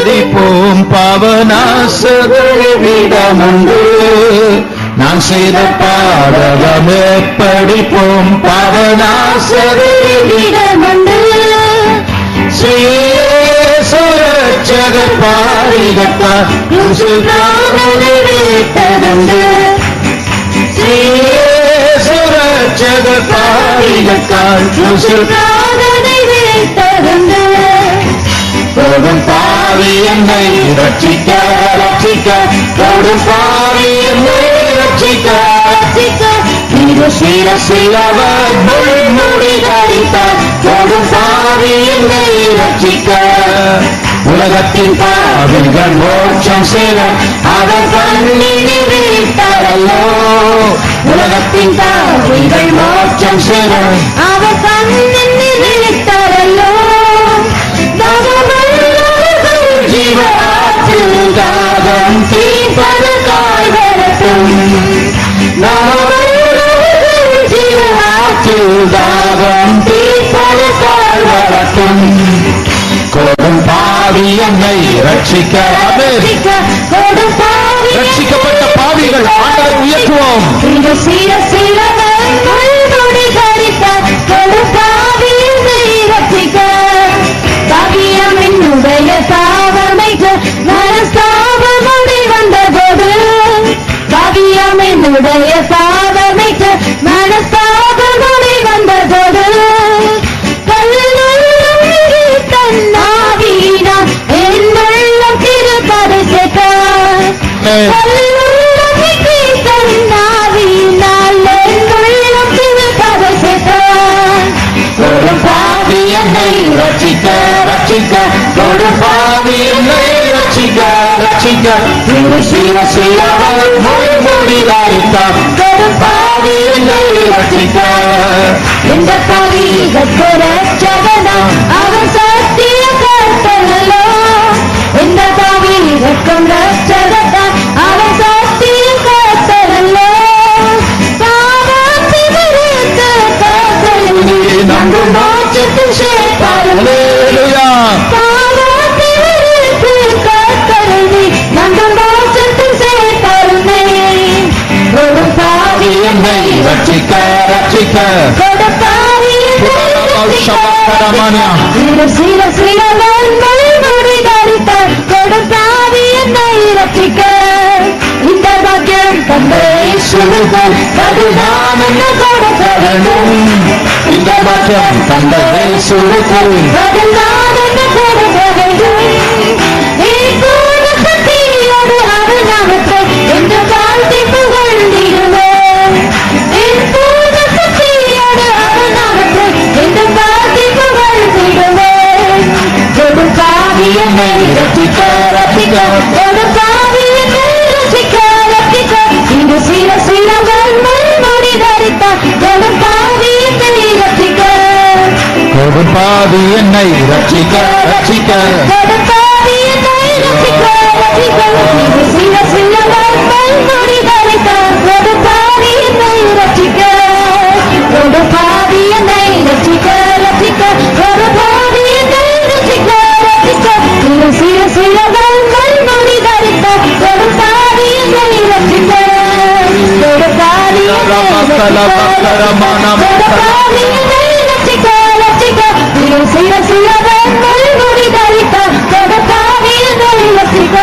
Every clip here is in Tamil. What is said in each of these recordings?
படிப்போம் பாவநாசவிடமுண்டு. நான் செய்த பாதகம் படிப்போம் பாவநாசவிடமுண்டு. சுரட்சகர் பாரிகத்தார் விட்டதுண்டு. சுரட்சகர் பாரிகத்தார் விட்டதுண்டு. கொடும் பாவி என்னை ரட்சிக்க ரட்சிக்க, கொடும் பாவி என்னை ரட்சிக்க ரட்சிக்க, இது சிரசில் அவர் முள்முடி தரித்தார். கொடும் பாவி என்னை ரட்சிக்க. உலகத்தின் பாவிகள் மோட்சம் சேர அவர் கண்ணில் வைத்தாரல்லோ. உலகத்தின் பாவிகள் மோட்சம் சேர அவர் கண்ணில் வைத்தாரல்லோ. ஜீவாற்றில் தாகம் தீர்ப்பதற்காய் வரட்டும். ஜீவாற்றில் தாகம் தீர்ப்பதற்காய் வரட்டும். கொடும் பாவி என்னை ரட்சிக்க. ரட்சிக்கப்பட்ட பாவிகள் ஆண்டவரை உயர்த்துவோம். என்னுடைய பாவமைக்க மனஸ்தாபமுடி வந்தபோது, பாவியம் என்னுடைய பாவமைக்க மனஸ்தாபமுடி வந்தபோது, தன்னாவீனா என்னுள்ளம் திருப்பதை கேட்டார். தன்னாவீனால் என்னுள்ளம் திருப்பதை கேட்டார். கொடும் பாவி என்னை ரட்சிக்க ரட்சிக்க, கொடும் பாவி என்னை ரட்சிக்க ரட்சிக்க, சிரசில் முள்முடி தரித்தார். கொடும் பாவி என்னை ரட்சிக்க. இந்த பாவிகளுக்கு ரட்சகனா அவர் சத்திய கர்த்தனல்லோ. இந்த பாவிகளுக்கும் ரட்சகனா அவர் சத்திய கர்த்தனல்லோ. பாவத்தை விடுத்து காத்தருளி நம்பு மோட்சத்தில் சேர்ப்பாரே. பாவத்தை விடுத்து காத்தருளி நம்பு மோட்சத்தில் சேர்ப்பாரே. கொடும் பாவி என்னை ரட்சிக்க ரட்சிக்க, கொடும் பாவி என்னை ரட்சிக்க. கொடும் பாவி என்னை ரட்சிக்க. இந்த பாக்கியம் தந்தை சுருக்கம் அதுதான் என்ன கொடுக்க வேண்டும். இந்த பாக்கியம் தந்தை சுருக்கம் அதுதான் என்ன கொடுக்க வேண்டும். சக்தியோடு அவர் நாமத்தை என்று வாழ்த்தி புகழ்ந்திடுவோம். சக்தியோடு அவர் நாமத்தை என்று வாழ்த்தி புகழ்ந்திடுவோம். கொடும் பாவி என்னை ரட்சிக்க ரட்சிக்க, கொடும் பாவி என்னை ரட்சிக்க ரட்சிக்க, இந்த சிரசில் அவர் முள்முடி தரித்தார். கொடும் பாவி என்னை ரட்சிக்க. கொடும் பாவி என்னை ரட்சிக்க ரட்சிக்க, கொடும் பாவி என்னை ரட்சிக்க ரட்சிக்க, இந்த சிரசில் அவர் முள்முடி தரித்தார். கொடும் பாவி என்னை ரட்சிக்க. கொடும் பாவி என்னை ரட்சிக்க ரட்சிக்க, கொடும் பாவி என்னை ரட்சிக்க ரட்சிக்க, இந்த சிரசில் அவர் முள்முடி தரித்தார். கொடும் பாவி என்னை ரட்சிக்க. கொடும் பாவி என்னை ரட்சிக்க. கொடும் பாவி என்னை ரட்சிக்க ரட்சிக்க, இந்த சிரசில் அவர் முள்முடி தரித்தார். கொடும் பாவி என்னை ரட்சிக்க.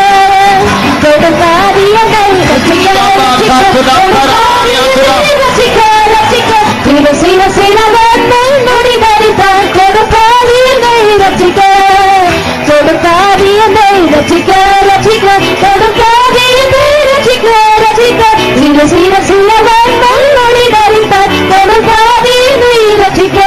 கொடும் பாவி என்னை ரட்சிக்க ரட்சிக்க, கொடும் பாவி என்னை ரட்சிக்க ரட்சிக்க, இந்த சிரசில் அவர் முள்முடி தரித்தார். கொடும் பாவி என்னை ரட்சிக்க. கொடும் பாவி என்னை ரட்சிக்க ரட்சிக்க, கொடும் பாவி என்னை ரட்சிக்க ரட்சிக்க, இந்த சிரசில் அவர் முள்முடி தரித்தார். கொடும் பாவி என்னை ரட்சிக்க.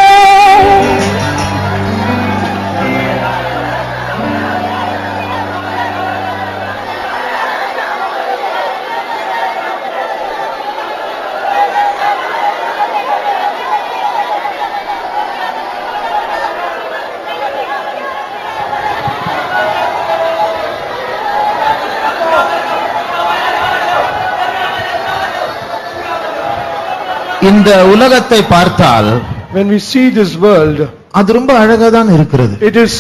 இந்த உலகத்தை பார்த்தால், when we see this world, அது ரொம்ப அழகா தான் இருக்கிறது. It is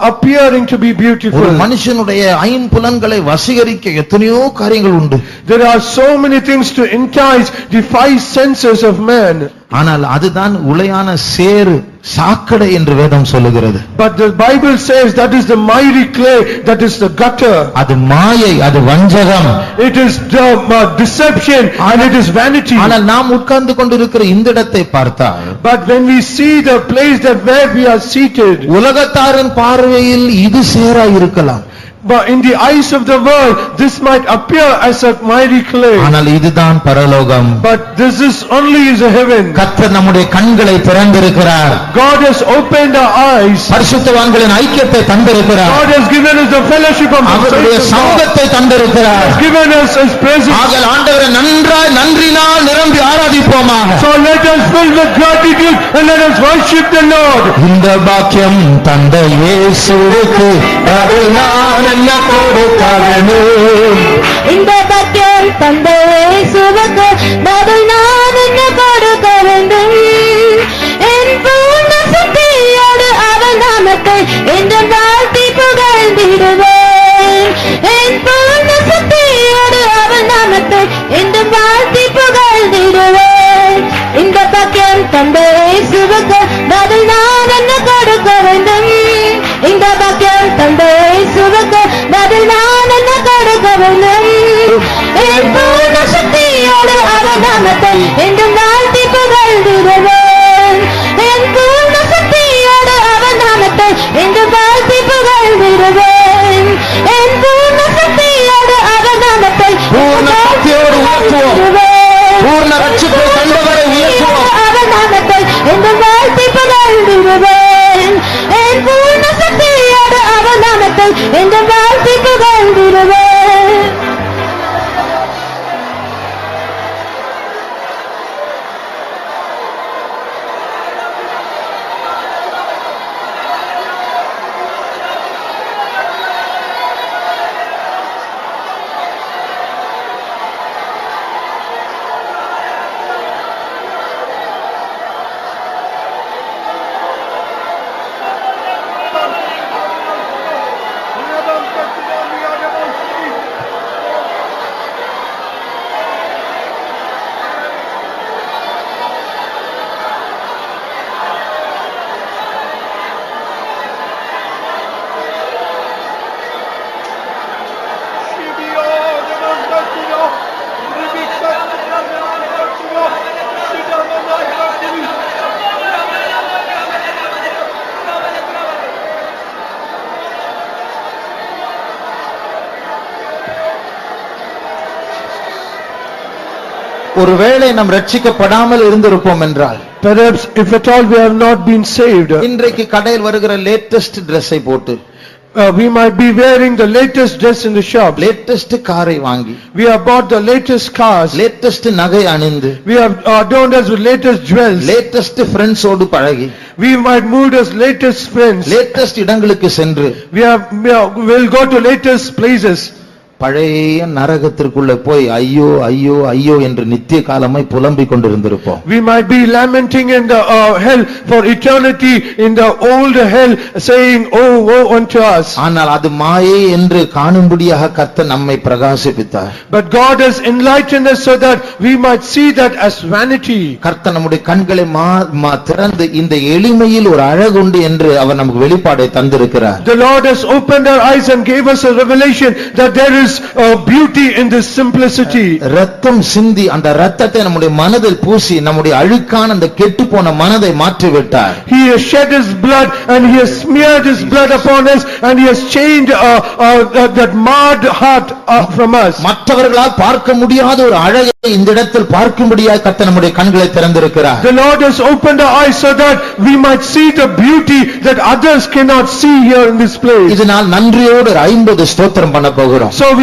appearing to be ஒரு beautiful. மனுஷனுடைய ஐம்புலன்களை வசீகரிக்க எத்தனையோ காரியங்கள் உண்டு. There are so many things to entice the five senses of man. ஆனால் அதுதான் உளையான சேறு சாக்கடை என்று வேதம் சொல்லுகிறது. But the Bible says that is the miry clay, that is the gutter. அது மாயை, அது வஞ்சகம். It is the deception and it is vanity. ஆனால் நாம் உட்கார்ந்து கொண்டிருக்கிற இந்த இடத்தை பார்த்தால், But when we see the place that where we are seated, உலகத்தாரின் பார்வையில் இது சேரா இருக்கலாம். but in the eyes of the world this might appear as a miry clay. ஆனால் இதுதான் பரலோகம். But this is only is a heaven. கர்த்தர் நம்முடைய கண்களை திறந்திருக்கிறார். God has opened our eyes. பரிசுத்தவான்களின் ஐக்கியத்தை தந்திருக்கிறார். God has given us the fellowship of the அவருடைய saints of God. சமூகத்தை தந்திருக்கிறார். Has given us His presence. ஆகையால் ஆண்டவரை நன்றாய் நன்றினால் நிரம்பி ஆராதிப்போமாக. So let us fill with gratitude and let us worship the Lord. இந்த பாக்கியம் தந்த இயேசுவுக்கு பதில் நான் என்ன கொடுக்க வேண்டும்? இந்த பாக்கியம் தந்த இயேசுவுக்கு பதில் நான் என்ன கொடுக்க வேண்டும்? என் பூர்ண சக்தியோடு அவர் நாமத்தை என்றும் வாழ்த்தி புகழ்ந்திடுவேன். என் பூர்ண சக்தியோடு அவர் நாமத்தை என்றும் வாழ்த்தி புகழ்ந்திடுவேன். இந்த பாக்கியம் தந்த இயேசுவுக்கு பதில் நான் என்ன கொடுக்க வேண்டும்? இந்த பாக்கியம் தந்த இயேசுவுக்கு பதில் நான் என்ன கொடுக்க வேண்டும்? என் பூர்ண சக்தியோடு அவர் நாமத்தை என்றும் வாழ்த்தி புகழ்ந்திடுவேன். என் பூர்ண சக்தியோடு அவர் நாமத்தை என்றும் வாழ்த்தி புகழ்ந்திடுவேன். என் பூர்ண சக்தியோடு அவர் நாமத்தை பூர்ண சக்தியோடு உயர்த்துவோம். பூர்ண ரட்சிப்பை கண்டவரை உயர்த்துவோம். அவர் நாமத்தை என்றும் வாழ்த்தி புகழ்ந்திடுவேன். என் பூர்ண சக்தியோடு அவர் நாமத்தை என்றும் வாழ்த்தி புகழ்ந்திடுவேன். ஒருவேளை நாம் ரட்சிக்கப்படாமல் இருந்திருப்போம் என்றால், Perhaps if at all we have not been saved, இன்றைக்கு கடையில் வருகிற லேட்டஸ்ட் Dress-ஐ போட்டு, we might be wearing the latest dress in the shop. Latest காரை வாங்கி, We have bought the latest cars. Latest நகை அணிந்து, We have adorned us with latest jewels. Latest ஃப்ரெண்ட்ஸோடு பழகி, We might move as latest friends. Latest இடங்களுக்கு சென்று We'll go to latest places. பழைய நரகத்திற்குள்ள போய் ஐயோ ஐயோ ஐயோ என்று நித்திய காலமாய் புலம்பிக் கொண்டிருந்திருப்போம். We might be lamenting in the hell for eternity in the old hell, saying, "Oh, woe unto us." ஆனால் அது மாயை என்று காணும்படியாக கர்த்தர் நம்மை பிரகாசிப்பித்தார். But God has enlightened us so that we might see that as vanity. கர்த்தர் நம்முடைய கண்களை திறந்து இந்த எளிமையில் ஒரு அழகுண்டு என்று அவர் நமக்கு வெளிப்பாடை தந்திருக்கிறார். The Lord has opened our eyes and gave us a revelation that there is beauty in this simplicity. ரத்தம் சிந்தி அந்த ரத்தத்தை நம்முடைய மனதில் பூசி நம்முடைய அழுக்கான அந்த கெட்டுப்போன மனதை மாற்றி விட்டார். He has shed His blood and He has smeared His blood upon us and He has changed that marred heart from us. மற்றவர்களால் பார்க்க முடியாத ஒரு அழகை இந்த இடத்தில் பார்க்கும்படியாக கர்த்தர் நம்முடைய கண்களை திறந்திருக்கிறார். The Lord has opened our eyes so that we might see the beauty that others cannot see here in this place. இதனால் நன்றியோடு 50 ஸ்தோத்திரம் பண்ண போகிறோம். So we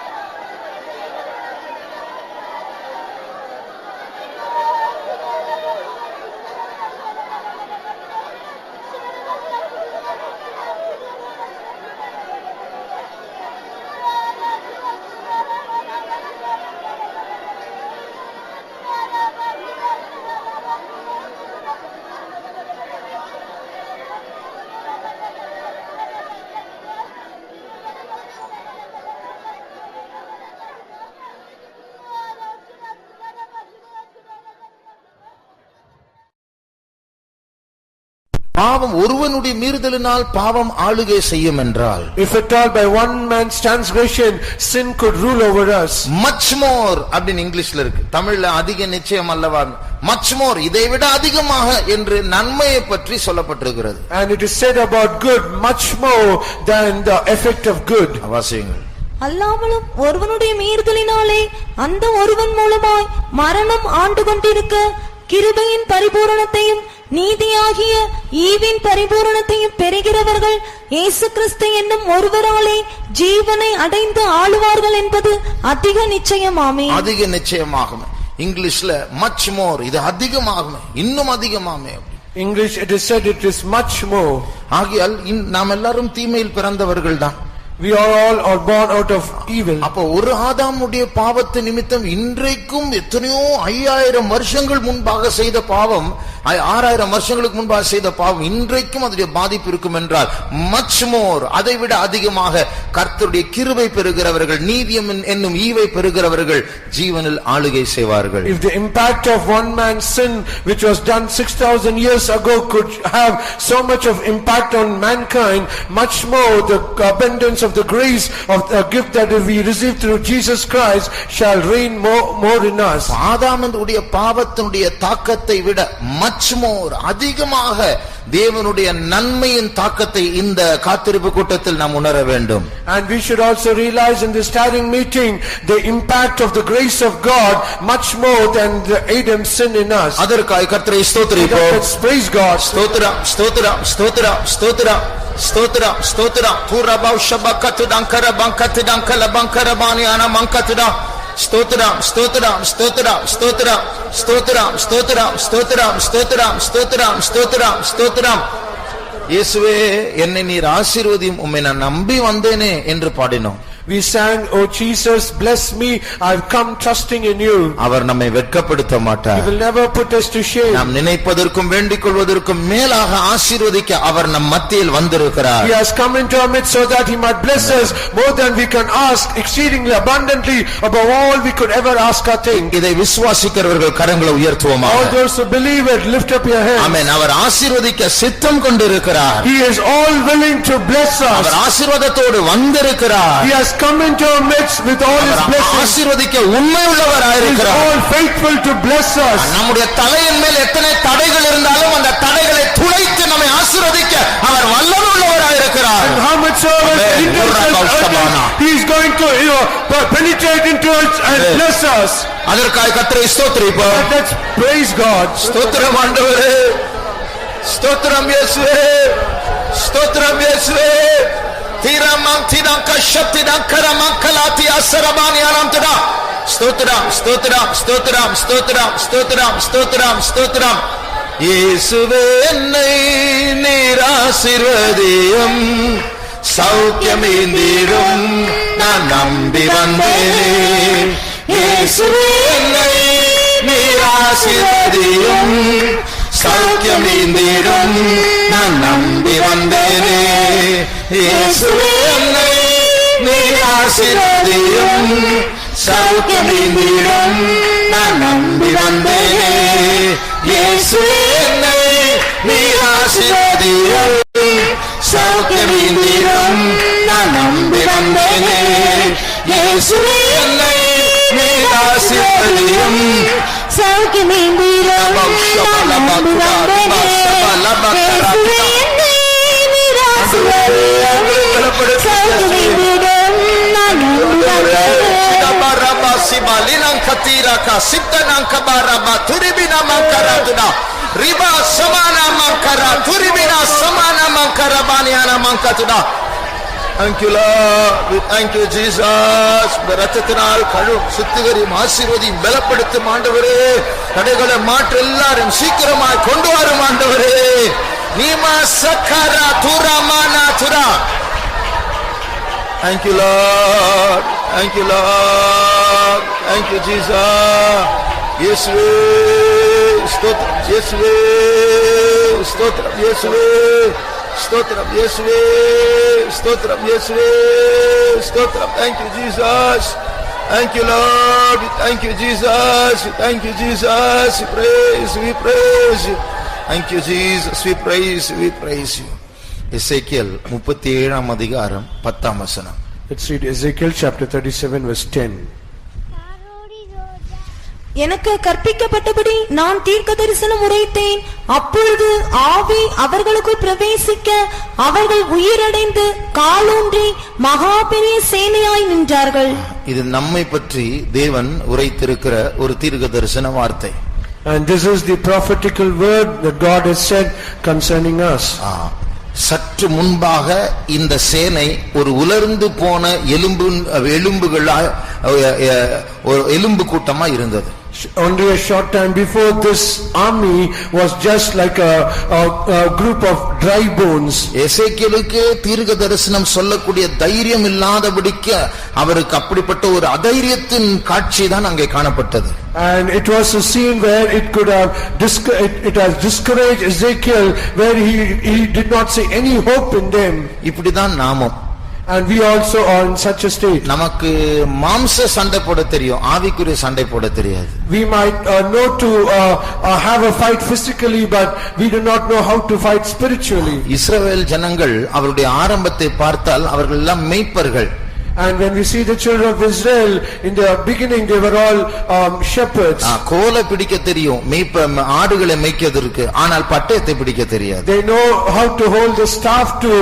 பாவம் ஒருவனுடைய மீறுதலினால் பாவம் ஆளுகை செய்யும் என்றால், if at all by one man's transgression sin could rule over us, much more அப்படின்னு இங்கிலீஷ்ல இருக்கு, தமிழ்ல அதிக நிச்சயம் அல்லவா, much more இதைவிட அதிகமாக என்று நன்மையை பற்றி சொல்லப்பட்டிருக்கிறது. and it is said about good much more than the effect of good. வாசியுங்கள். அல்லாமலும் ஒருவனுடைய மீறுதலினாலே அந்த ஒருவன் மூலமாய் மரணம் ஆண்டு கொண்டிருக்க கிருபையின் பரிபூரணத்தையும் நீதியாகிய ஈவின் பரிபூரணத்தையும் பெறுகிறவர்கள் இயேசு கிறிஸ்து என்னும் ஒருவராலே ஜீவனை அடைந்து ஆளுவார்கள் என்பது அதிக நிச்சயமாமே. அதிக நிச்சயமாகுமே. இங்கிலீஷ்ல much more, இது அதிகமாகுமே, இன்னும் அதிகமாமே. English it is said it is much more. ஆகையால் நாம் எல்லாரும் தீமையில் பிறந்தவர்கள் தான். We are all born out of evil. அப்போ ஒரு ஆதாமுடைய பாவத்து நிமித்தம் இன்றைக்கும் எத்தனையோ 5000 வருஷங்கள் முன்பாக செய்த பாவம், 6000 வருஷங்களுக்கு முன்பாக செய்த பாவம் இன்றைக்கும் அதனுடைய பாதிப்பு இருக்கும் என்றால், much more அதைவிட அதிகமாக கர்த்தருடைய கிருபை பெறுகிறவர்கள், நீதியம் என்னும் ஈவை பெறுகிறவர்கள் ஜீவனில் ஆளுகை செய்வார்கள். If the impact of one man's sin which was done 6000 years ago could have so much of impact on mankind, much more the abundance of the grace of the gift that we receive through Jesus Christ shall reign more in us. ஆதாமுடைய பாவத்தினுடைய தாக்கத்தை விட much more அதிகமாக தேவனுடைய நன்மையின் தாக்கத்தை இந்த காத்திருப்பு கூட்டத்தில் நாம் உணர வேண்டும். And we should also realize in this starting meeting the impact of the grace of God much more than the Adam's sin in us. அதற்காக கர்த்தரை ஸ்தோத்திரிப்போம். Let's praise God. ஸ்தோத்திரம் ஸ்தோத்திரம் ஸ்தோத்திரம் ஸ்தோத்திரம் ஸ்தோத்திரம் ஸ்தோத்திரம் துரபௌ ஷபகத்து டங்கர பங்கத்து டங்கல பங்கர பானியான மங்கத்துடா ஸ்தோத்திரம் ஸ்தோத்திரம் ஸ்தோத்திரம் ஸ்தோத்திரம் ஸ்தோத்திரம் ஸ்தோத்திரம் ஸ்தோத்திரம் ஸ்தோத்திரம் ஸ்தோத்திரம் ஸ்தோத்திரம் ஸ்தோத்திரம். இயேசுவே என்னை நீர் ஆசீர்வதியும், உம்மை நான் நம்பி வந்தேனே என்று பாடினோம். We sang, "Oh Jesus, bless me, I've come trusting in you." அவர் நம்மை வெட்கப்படுத்த மாட்டார். He will never put us to shame. நாம் நினைப்பதற்கும் வேண்டிக் கொள்வதற்கும் மேலாக ஆசீர்வதிக்க அவர் நம் மத்தியில் வந்திருக்கிறார். He has come into our midst so that he might bless us more than we can ask, exceedingly abundantly above all we could ever ask or think. இதை விசுவாசிக்கிறவர்கள் கரங்களை உயர்த்துவோமாக. All those who believe it, lift up your hands. ஆமென். அவர் ஆசீர்வதிக்க சித்தம் கொண்டிருக்கிறார். He is all willing to bless us. அவர் ஆசீர்வாதத்தோடு வந்திருக்கிறார். He has come into our midst with all his blessings. ஆசீர்வதிக்க உண்மை உள்ளவராய் He is இருக்கிறார். all faithful to bless us. நம்முடைய தலையின் மேல் எத்தனை தடைகள் இருந்தாலும் அந்த தடைகளை துளைத்து நம்மை ஆசீர்வதிக்க அவர் வல்லமை உள்ளவராய் இருக்கிறார். And how much he is going to penetrate into us and bless us. அதற்காக கர்த்தரை ஸ்தோத்திரிப்போம். Let's praise God. ஸ்தோத்திரம் ஆண்டவரே, ஸ்தோத்திரம் இயேசுவே, ஸ்தோத்திரம் இயேசுவே. தீரமம் திடங்க சக்திடங்கர மக்களாதி அசரபானியானம் திடா. ஸ்தோத்திரம் ஸ்தோத்திரம் ஸ்தோத்திரம் ஸ்தோத்திரம் ஸ்தோத்திரம் ஸ்தோத்திரம் ஸ்தோத்திரம். இயேசுவே என்னை நீர் ஆசீர்வதியும், சௌக்கியமேந்திடும் நான் நம்பி வந்தேன். இயேசுவே என்னை நீர் ஆசீர்வதியும், சௌக்கியமேந்திடும் நான் நம்பி வந்தேனே. இயேசுவே என்னை நீர் ஆசீர்வதியும், சௌக்கியமேந்திடும் நான் நம்பி வந்தேனே. இயேசுவே என்னை நீர் ஆசீர்வதியும், சௌக்கியமேந்திடும் நான் நம்பி வந்தேனே. இயேசுவே என்னை நீர் ஆசீர்வதியும், சௌக்கியமேந்திடும் நான் நம்பி வந்தேனே. இயேசுவே என்னை நீர் ஆசீர்வதியும், சௌக்கியமேந்திடும் நான் நம்பி வந்தேனே. ரிபா சமானா மங்கரா துரிபினா சமானா மங்கரா பானியானா மங்கதுடா. Thank you Lord, we thank you Jesus. இரத்தத்தினால் கழுவும் சுத்திகரியும் ஆசீர்வதியும் பலப்படுத்தும் ஆண்டவரே. தடைகளை மாற்ற எல்லாரும் சீக்கிரமாய் கொண்டு வரும் ஆண்டவரே. நீமா சக்கரா துரமானா Tura. Thank you Lord, thank you Lord, thank you Jesus. இயேசுவே ஸ்தோத்திரம், இயேசுவே ஸ்தோத்திரம், இயேசுவே ஸ்தோத்திரம், இயேசுவே ஸ்தோத்திரம், இயேசுவே ஸ்தோத்திரம். Thank you Jesus, thank you Lord, thank you Jesus, thank you Jesus. We praise you. Thank you Jesus, we praise you. எசேக்கியேல் 37 அதிகாரம் 10 வசனம். Let's read Ezekiel chapter 37 verse 10. எனக்கு கற்பிக்கப்பட்டபடி நான் தீர்க்க தரிசனம் உரைத்தேன். அப்பொழுது ஆவி அவர்களுக்குள் பிரவேசிக்க அவர்கள் உயிரடைந்து காலூன்றி மகா பெரிய சேனையாய் நின்றார்கள். இது நம்மை பற்றி தேவன் உரைத்திருக்கிற ஒரு தீர்க்க தரிசன வார்த்தை. And this is the prophetical word that God has said concerning us. சற்று முன்பாக இந்த சேனை ஒரு உலர்ந்து போன எலும்புகளாய் ஒரு எலும்பு கூட்டமா இருந்தது. Only a short time before, this army was just like a group of dry bones. எசேக்கியேலுக்கு தீர்க்க தரிசனம் சொல்லக்கூடிய தைரியம் இல்லாதபடிக்கு அவருக்கு அப்படிப்பட்ட ஒரு அதைரியத்தின் காட்சி தான் அங்கே காணப்பட்டது. And it was a scene where it could have it has discouraged Ezekiel, where he did not see any hope in them. இப்படிதான் நாமும். And we also are in such a state. நமக்கு மாம்ச சண்டை போட தெரியும், ஆவிக்குரிய சண்டை போட தெரியாது. We might know to have a fight physically, but we do not know how to fight spiritually. இஸ்ரவேல் ஜனங்கள் அவருடைய ஆரம்பத்தை பார்த்தால் அவர்கள் எல்லாம் மேய்ப்பர்கள். And when we see the children of Israel, in the beginning they were all shepherds. கோலை பிடிக்க தெரியும், ஆடுகளை மேய்க்கிறதுக்கு, ஆனால் பட்டயத்தை பிடிக்க தெரியாது. They know how to hold the staff to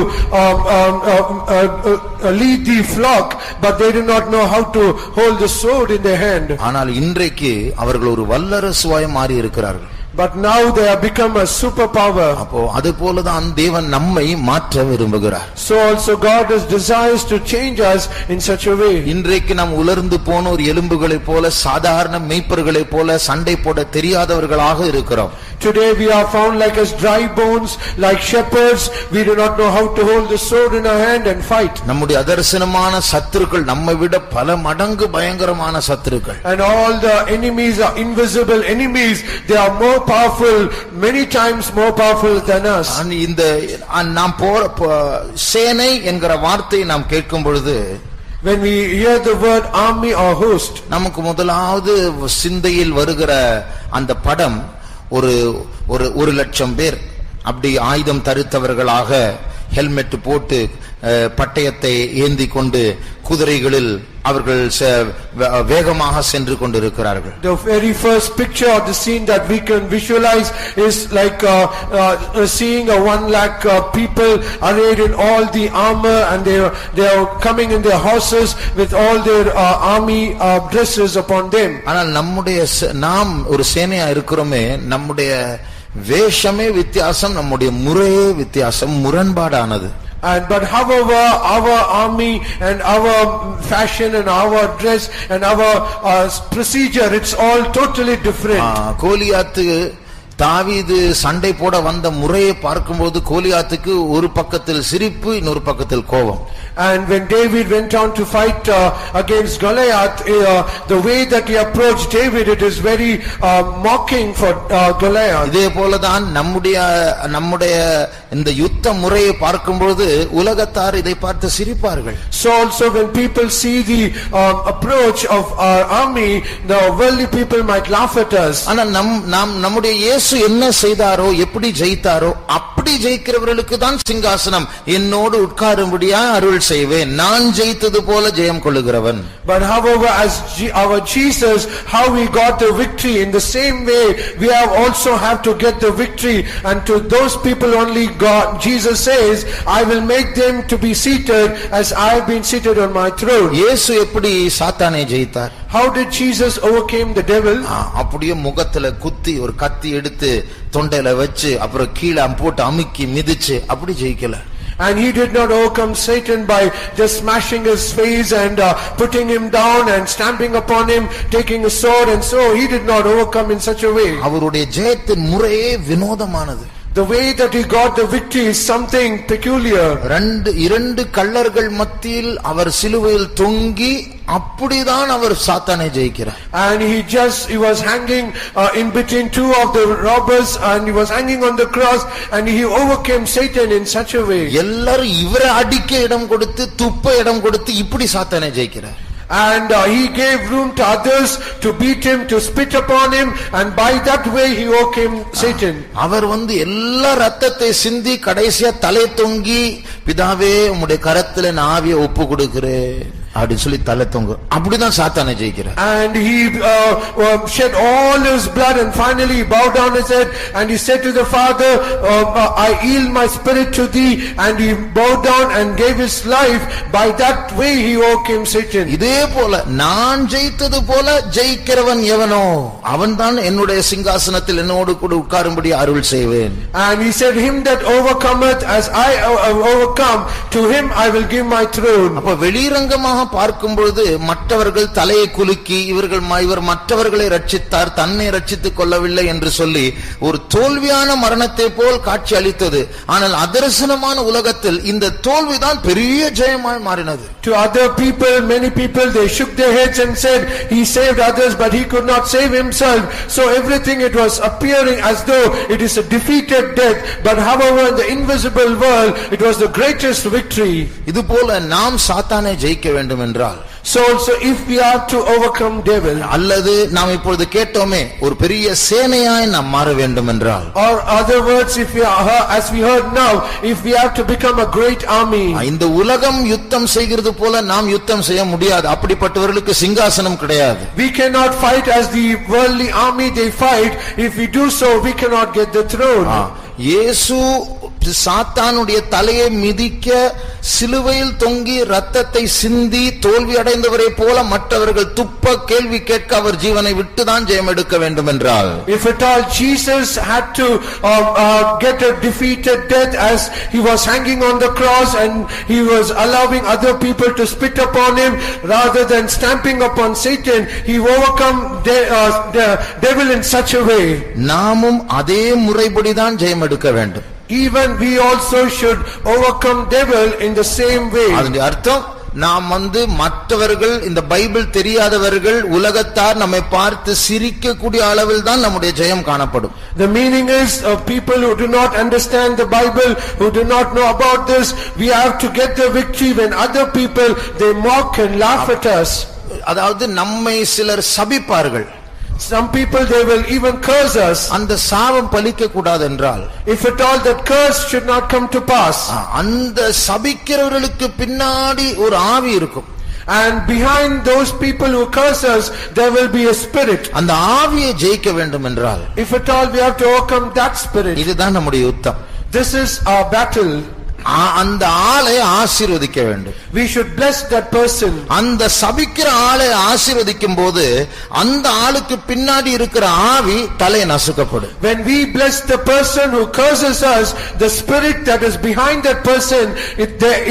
lead the flock, but they do not know how to hold the sword in their hand. ஆனால் இன்றைக்கு அவர்கள் ஒரு வல்லரசுவாய் மாறி இருக்கிறார்கள். But now they have become a superpower. அப்போ அதுபோலதான் தேவன் நம்மை மாற்ற விரும்புகிறார். So also God desires to change us in such a way. இன்றைக்கு நாம் உலர்ந்து போன ஒரு எலும்புகளைப் போல, சாதாரண மேய்ப்பர்களைப் போல சண்டை போட தெரியாதவர்களாக இருக்கிறோம். Today we are found like as dry bones, like shepherds. We do not know how to hold the sword in our hand and fight. நம்முடைய அதர்சனமான சத்துருக்கள் நம்மை விட பல மடங்கு பயங்கரமான சத்துருக்கள். And all the enemies are invisible enemies. They are more powerful, many times more powerful than us. இந்த நாம் சேனை என்கிற வார்த்தையை நாம் கேட்கும் பொழுது, when we hear the word army or host, நமக்கு முதலாவது சிந்தையில் வருகிற அந்த படம் ஒரு 1,00,000 பேர் அப்படி ஆயுதம் தரித்தவர்களாக, ஹெல்மெட் போட்டு பட்டயத்தை ஏந்தி கொண்டு குதிரைகளில் அவர்கள் வேகமாக சென்று கொண்டிருக்கிறார்கள். The very first picture of the scene that we can visualize is like seeing a 1,00,000 people arrayed in all the armor, and they are coming in their horses with all their army dresses upon them. ஆனால் நாம் ஒரு சேனையா இருக்கிறோமே, நம்முடைய வேஷமே வித்தியாசம், நம்முடைய முறையே வித்தியாசம், முரண்பாடானது. But however, our army and our fashion and our dress and our procedure, it's all totally different. Goliath தாவீது சண்டை போட வந்த முறையை பார்க்கும்போது கோலியாத்துக்கு ஒரு பக்கத்தில் சிரிப்பு, இன்னொரு பக்கத்தில் கோபம். And when David went on to fight against Goliath, the way that he approached David, it is very mocking for Goliath. இதே போலதான் நம்முடைய இந்த யுத்த முறையை பார்க்கும்போது உலகத்தார் இதை பார்த்து சிரிப்பார்கள். So also when people see the approach of our army, the worldly people might laugh at us. ஆனா நம்முடைய இயேசு என்ன செய்தாரோ, எப்படி ஜெயித்தாரோ, அப்படி ஜெயிக்கிறவர்களுக்கு தான் சிங்காசனம் என்னோடு உட்காரும்படியா அருள் செய்வேன், நான் ஜெயித்தது போல ஜெயம் கொள்ளுகிறவன். But however, as our Jesus, how we got the victory, in the same way we also have to get the victory, and to those people only God, Jesus says, I will make them to be seated as I have been seated on my throne. இயேசு எப்படி சாத்தானை ஜெயித்தார்? How did Jesus overcame the devil? அப்படியே முகத்துல குத்தி ஒரு கத்தி எடுத்து தொண்டையில வச்சு அப்புறம் கீழே போட்டு அமுக்கி மிதிச்சு அப்படி ஜெயிக்கல. And he did not overcome Satan by just smashing his face and putting him down and stamping upon him, taking a sword, and so he did not overcome in such a way. அவருடைய ஜெயத்தின் முறையே வினோதமானது. The way that he got the victory is something peculiar. இரண்டு கள்ளர்கள் மத்தியில் அவர் சிலுவையில் தொங்கி அப்படிதான் அவர் சாத்தானை ஜெயிக்கிறார். And he was hanging in between two of the robbers, and he was hanging on the cross, and he overcame Satan in such a way. எல்லாரும் இவரை அடிக்க இடம் கொடுத்து துப்ப இடம் கொடுத்து இப்படி சாத்தானை ஜெயிக்கிறார். And he gave room to others to beat him, to spit upon him, and by that way he overcame Satan. அவர் எல்லா ரத்தத்தை சிந்தி கடைசியா தலை தொங்கி பிதாவே உம்முடைய கரத்துல நான் ஆவியை ஒப்பு கொடுக்கிறேன் அப்படி சொல்லி தலை தொங்கு. அப்படிதான் சாத்தானை ஜெயிக்கிறார். And he shed all his blood and finally he bowed down his head and he said to the Father, I yield my spirit to thee, and he bowed down and gave his life. By that way he overcame Satan. இதே போல நான் ஜெயித்தது போல ஜெயிக்கிறவன் எவனோ அவன்தான் என்னுடைய சிங்காசனத்தில் என்னோடு கூட உட்காரும்படி அருள் செய்வேன். And he said, him that overcometh as I overcome, to him I will give my throne. அப்ப வெளிரங்கமாக பார்க்கும் பொழுது மற்றவர்கள் தலையை குலுக்கி இவர் மற்றவர்களை ரட்சித்தார், தன்னை ரட்சித்துக் கொள்ளவில்லை என்று சொல்லி ஒரு தோல்வியான மரணத்தை போல் காட்சி அளித்தது. ஆனால் அதர்சனமான உலகத்தில் இந்த தோல்விதான் பெரிய ஜெயமாய் மாறினது. To other people, many people, they shook their heads and said, he saved others but he could not save himself. So everything, it was appearing as though it is a defeated death. But however, in the invisible world, it was the greatest victory. இது போல நாம் சாத்தானை ஜெயிக்க வேண்டும் என்றால், so also if we are to overcome devil, அல்லது நாம் இப்பொழுது கேட்டோமே ஒரு பெரிய சேனையாய் நாம் மாற வேண்டும் என்றால், or other words, if we are, as we heard now, if we have to become a great army, இந்த உலகம் யுத்தம் செய்கிறது போல நாம் யுத்தம் செய்ய முடியாது. அப்படிப்பட்டவர்களுக்கு சிங்காசனம் கிடையாது. we cannot fight as the worldly army they fight. If we do so, we cannot get the throne. இயேசு சாத்தானுடைய தலையை மிதிக்க சிலுவையில் தொங்கி ரத்தத்தை சிந்தி தோல்வி அடைந்தவரை போல மற்றவர்கள் துப்ப கேள்வி கேட்க அவர் ஜீவனை விட்டுதான் ஜெயம் எடுக்க வேண்டும் என்றால், if at all Jesus had to get a defeated death as he was hanging on the cross and he was allowing other people to spit upon him rather than stamping upon Satan, he overcome the devil in such a way. நாமும் அதே முறைப்படிதான் ஜெயம் எடுக்க வேண்டும். Even we also should overcome devil in the same way. அதனுடைய அர்த்தம், நாம் மற்றவர்கள், இந்த பைபிள் தெரியாதவர்கள், உலகத்தார் நம்மை பார்த்து சிரிக்க கூடிய அளவில் தான் நம்முடைய ஜெயம் காணப்படும். The meaning is, people who do not understand the Bible, who do not know about this, we have to get the victory when other people, they mock and laugh at us. அதாவது நம்மை சிலர் சபிப்பார்கள். Some people, they will even curse us. அந்த சாபம் பலிக்க கூடாது என்றால், if at all that curse should not come to pass, அந்த சபிக்கிறவர்களுக்கு பின்னாடி ஒரு ஆவி இருக்கும். and behind those people who curse us, there will be a spirit. அந்த ஆவியை ஜெயிக்க வேண்டும் என்றால், if at all we have to overcome that spirit, இதுதான் நம்முடைய யுத்தம். this is our battle. அந்த ஆளை ஆசீர்வதிக்க வேண்டும். we should bless that person. அந்த சபிக்கிற ஆளை ஆசீர்வதிக்கும் போது அந்த ஆளுக்கு பின்னாடி இருக்கிற ஆவி தலை நசுக்கப்படும். when we bless the person who curses us, the spirit that is behind that person,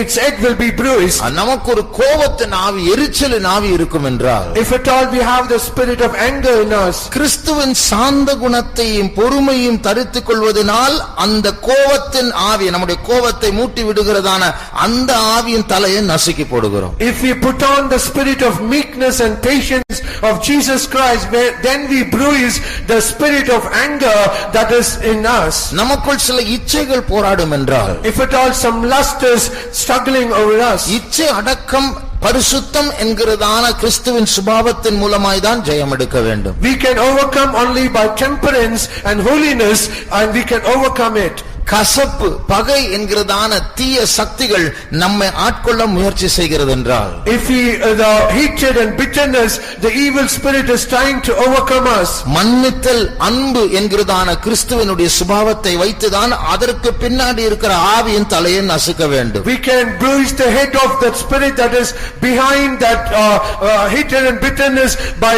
its head will be bruised. நமக்கு ஒரு கோபத்தின் ஆவி, எரிச்சலின் ஆவி இருக்கும் என்றால், if at all we have the spirit of anger in us, கிறிஸ்துவின் சாந்த குணத்தையும் பொறுமையும் தரித்துக் கொள்வதனால் அந்த கோபத்தின் ஆவி, நம்முடைய கோபத்தை மூட்டி விடுகிறதான அந்த ஆவியின் தலையை நசுக்கி போடுகிறோம். if we put on the spirit of meekness and patience of Jesus Christ, then we bruise the spirit of anger that is in us. நமக்குள் சில இச்சைகள் போராடும் என்றால், if at all some lust is struggling over us, இச்சை அடக்கம் பரிசுத்தம் என்கிறதான கிறிஸ்துவின் சுபாவத்தின் மூலமாய் தான் ஜெயம் எடுக்க வேண்டும். we can overcome only by temperance and holiness, and we can overcome it. கசப்பு, பகை என்கிறதான தீய சக்திகள் நம்மை ஆட்கொள்ள முயற்சி செய்கிறது என்றால், if the hatred and bitterness, the evil spirit is trying to overcome us, மன்னித்தல், அன்பு என்கிறதான கிறிஸ்துவினுடைய சுபாவத்தை வைத்துதான் அதற்கு பின்னாடி இருக்கிற ஆவியின் தலையை நசுக்க வேண்டும். we can bruise the head of that spirit that is behind that hatred and bitterness by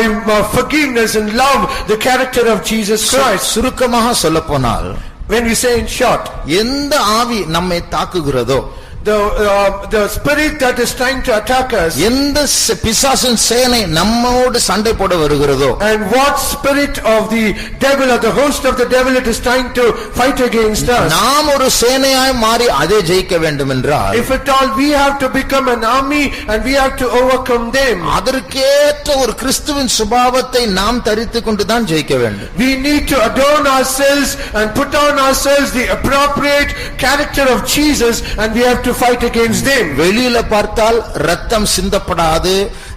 forgiveness and love, the character of Jesus Christ. சுருக்கமாக சொல்லப்போனால், when we say in short, எந்த ஆவி நம்மை தாக்குகிறதோ, the spirit that is trying to attack us, எந்த பிசாசின் சேனை நம்மோடு சண்டை போட வருகிறதோ, and what spirit of the devil or the host of the devil it is trying to fight against us, நாம் ஒரு சேனையாய் மாறி அதை ஜெயிக்க வேண்டும் என்றால், if at all we have to become an army and we have to overcome them, அதற்கேற்ற ஒரு கிறிஸ்துவின் சுபாவத்தை நாம் தரித்துக் கொண்டுதான் ஜெயிக்க வேண்டும். we need to adorn ourselves and put on ourselves the appropriate character of Jesus, and we have to fight against them. வெளியில பார்த்தால் ரத்தம் சிந்தப்படாது,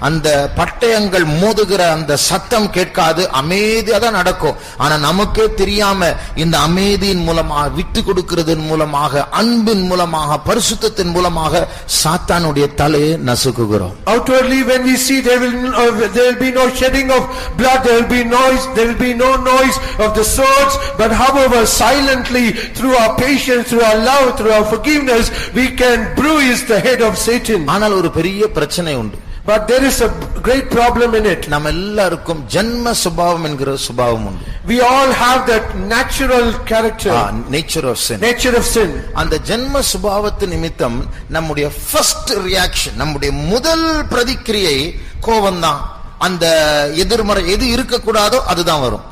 அந்த பட்டயங்கள் மோதுகிற அந்த சத்தம் கேட்காது, அமைதியா தான் நடக்கும். ஆனா நமக்கே தெரியாம இந்த அமைதியின் மூலமாக, விட்டு கொடுக்கிறதன் மூலமாக, அன்பின் மூலமாக, பரிசுத்தத்தின் மூலமாக சாத்தானுடைய தலையை நசுக்குகிறோம். Outwardly when we see there will be no shedding of blood, there will be noise, there will be no noise of the swords, but however silently through our patience, through our love, through our forgiveness, we can bruise the head of Satan. ஆனால் ஒரு பெரிய பிரச்சனை உண்டு. But there is a great problem in it. நம்ம எல்லாருக்கும் ஜன்ம சுபாவம் என்கிற சுபாவம் உண்டு. We all have that natural character, nature of sin. nature of sin. அந்த ஜன்ம சுபாவத்து நிமித்தம் நம்முடைய first reaction, நம்முடைய முதல் பிரதிக்கிரியை கோபம்தான். அந்த எதிர்மறை எது இருக்க கூடாதோ அதுதான் வரும்.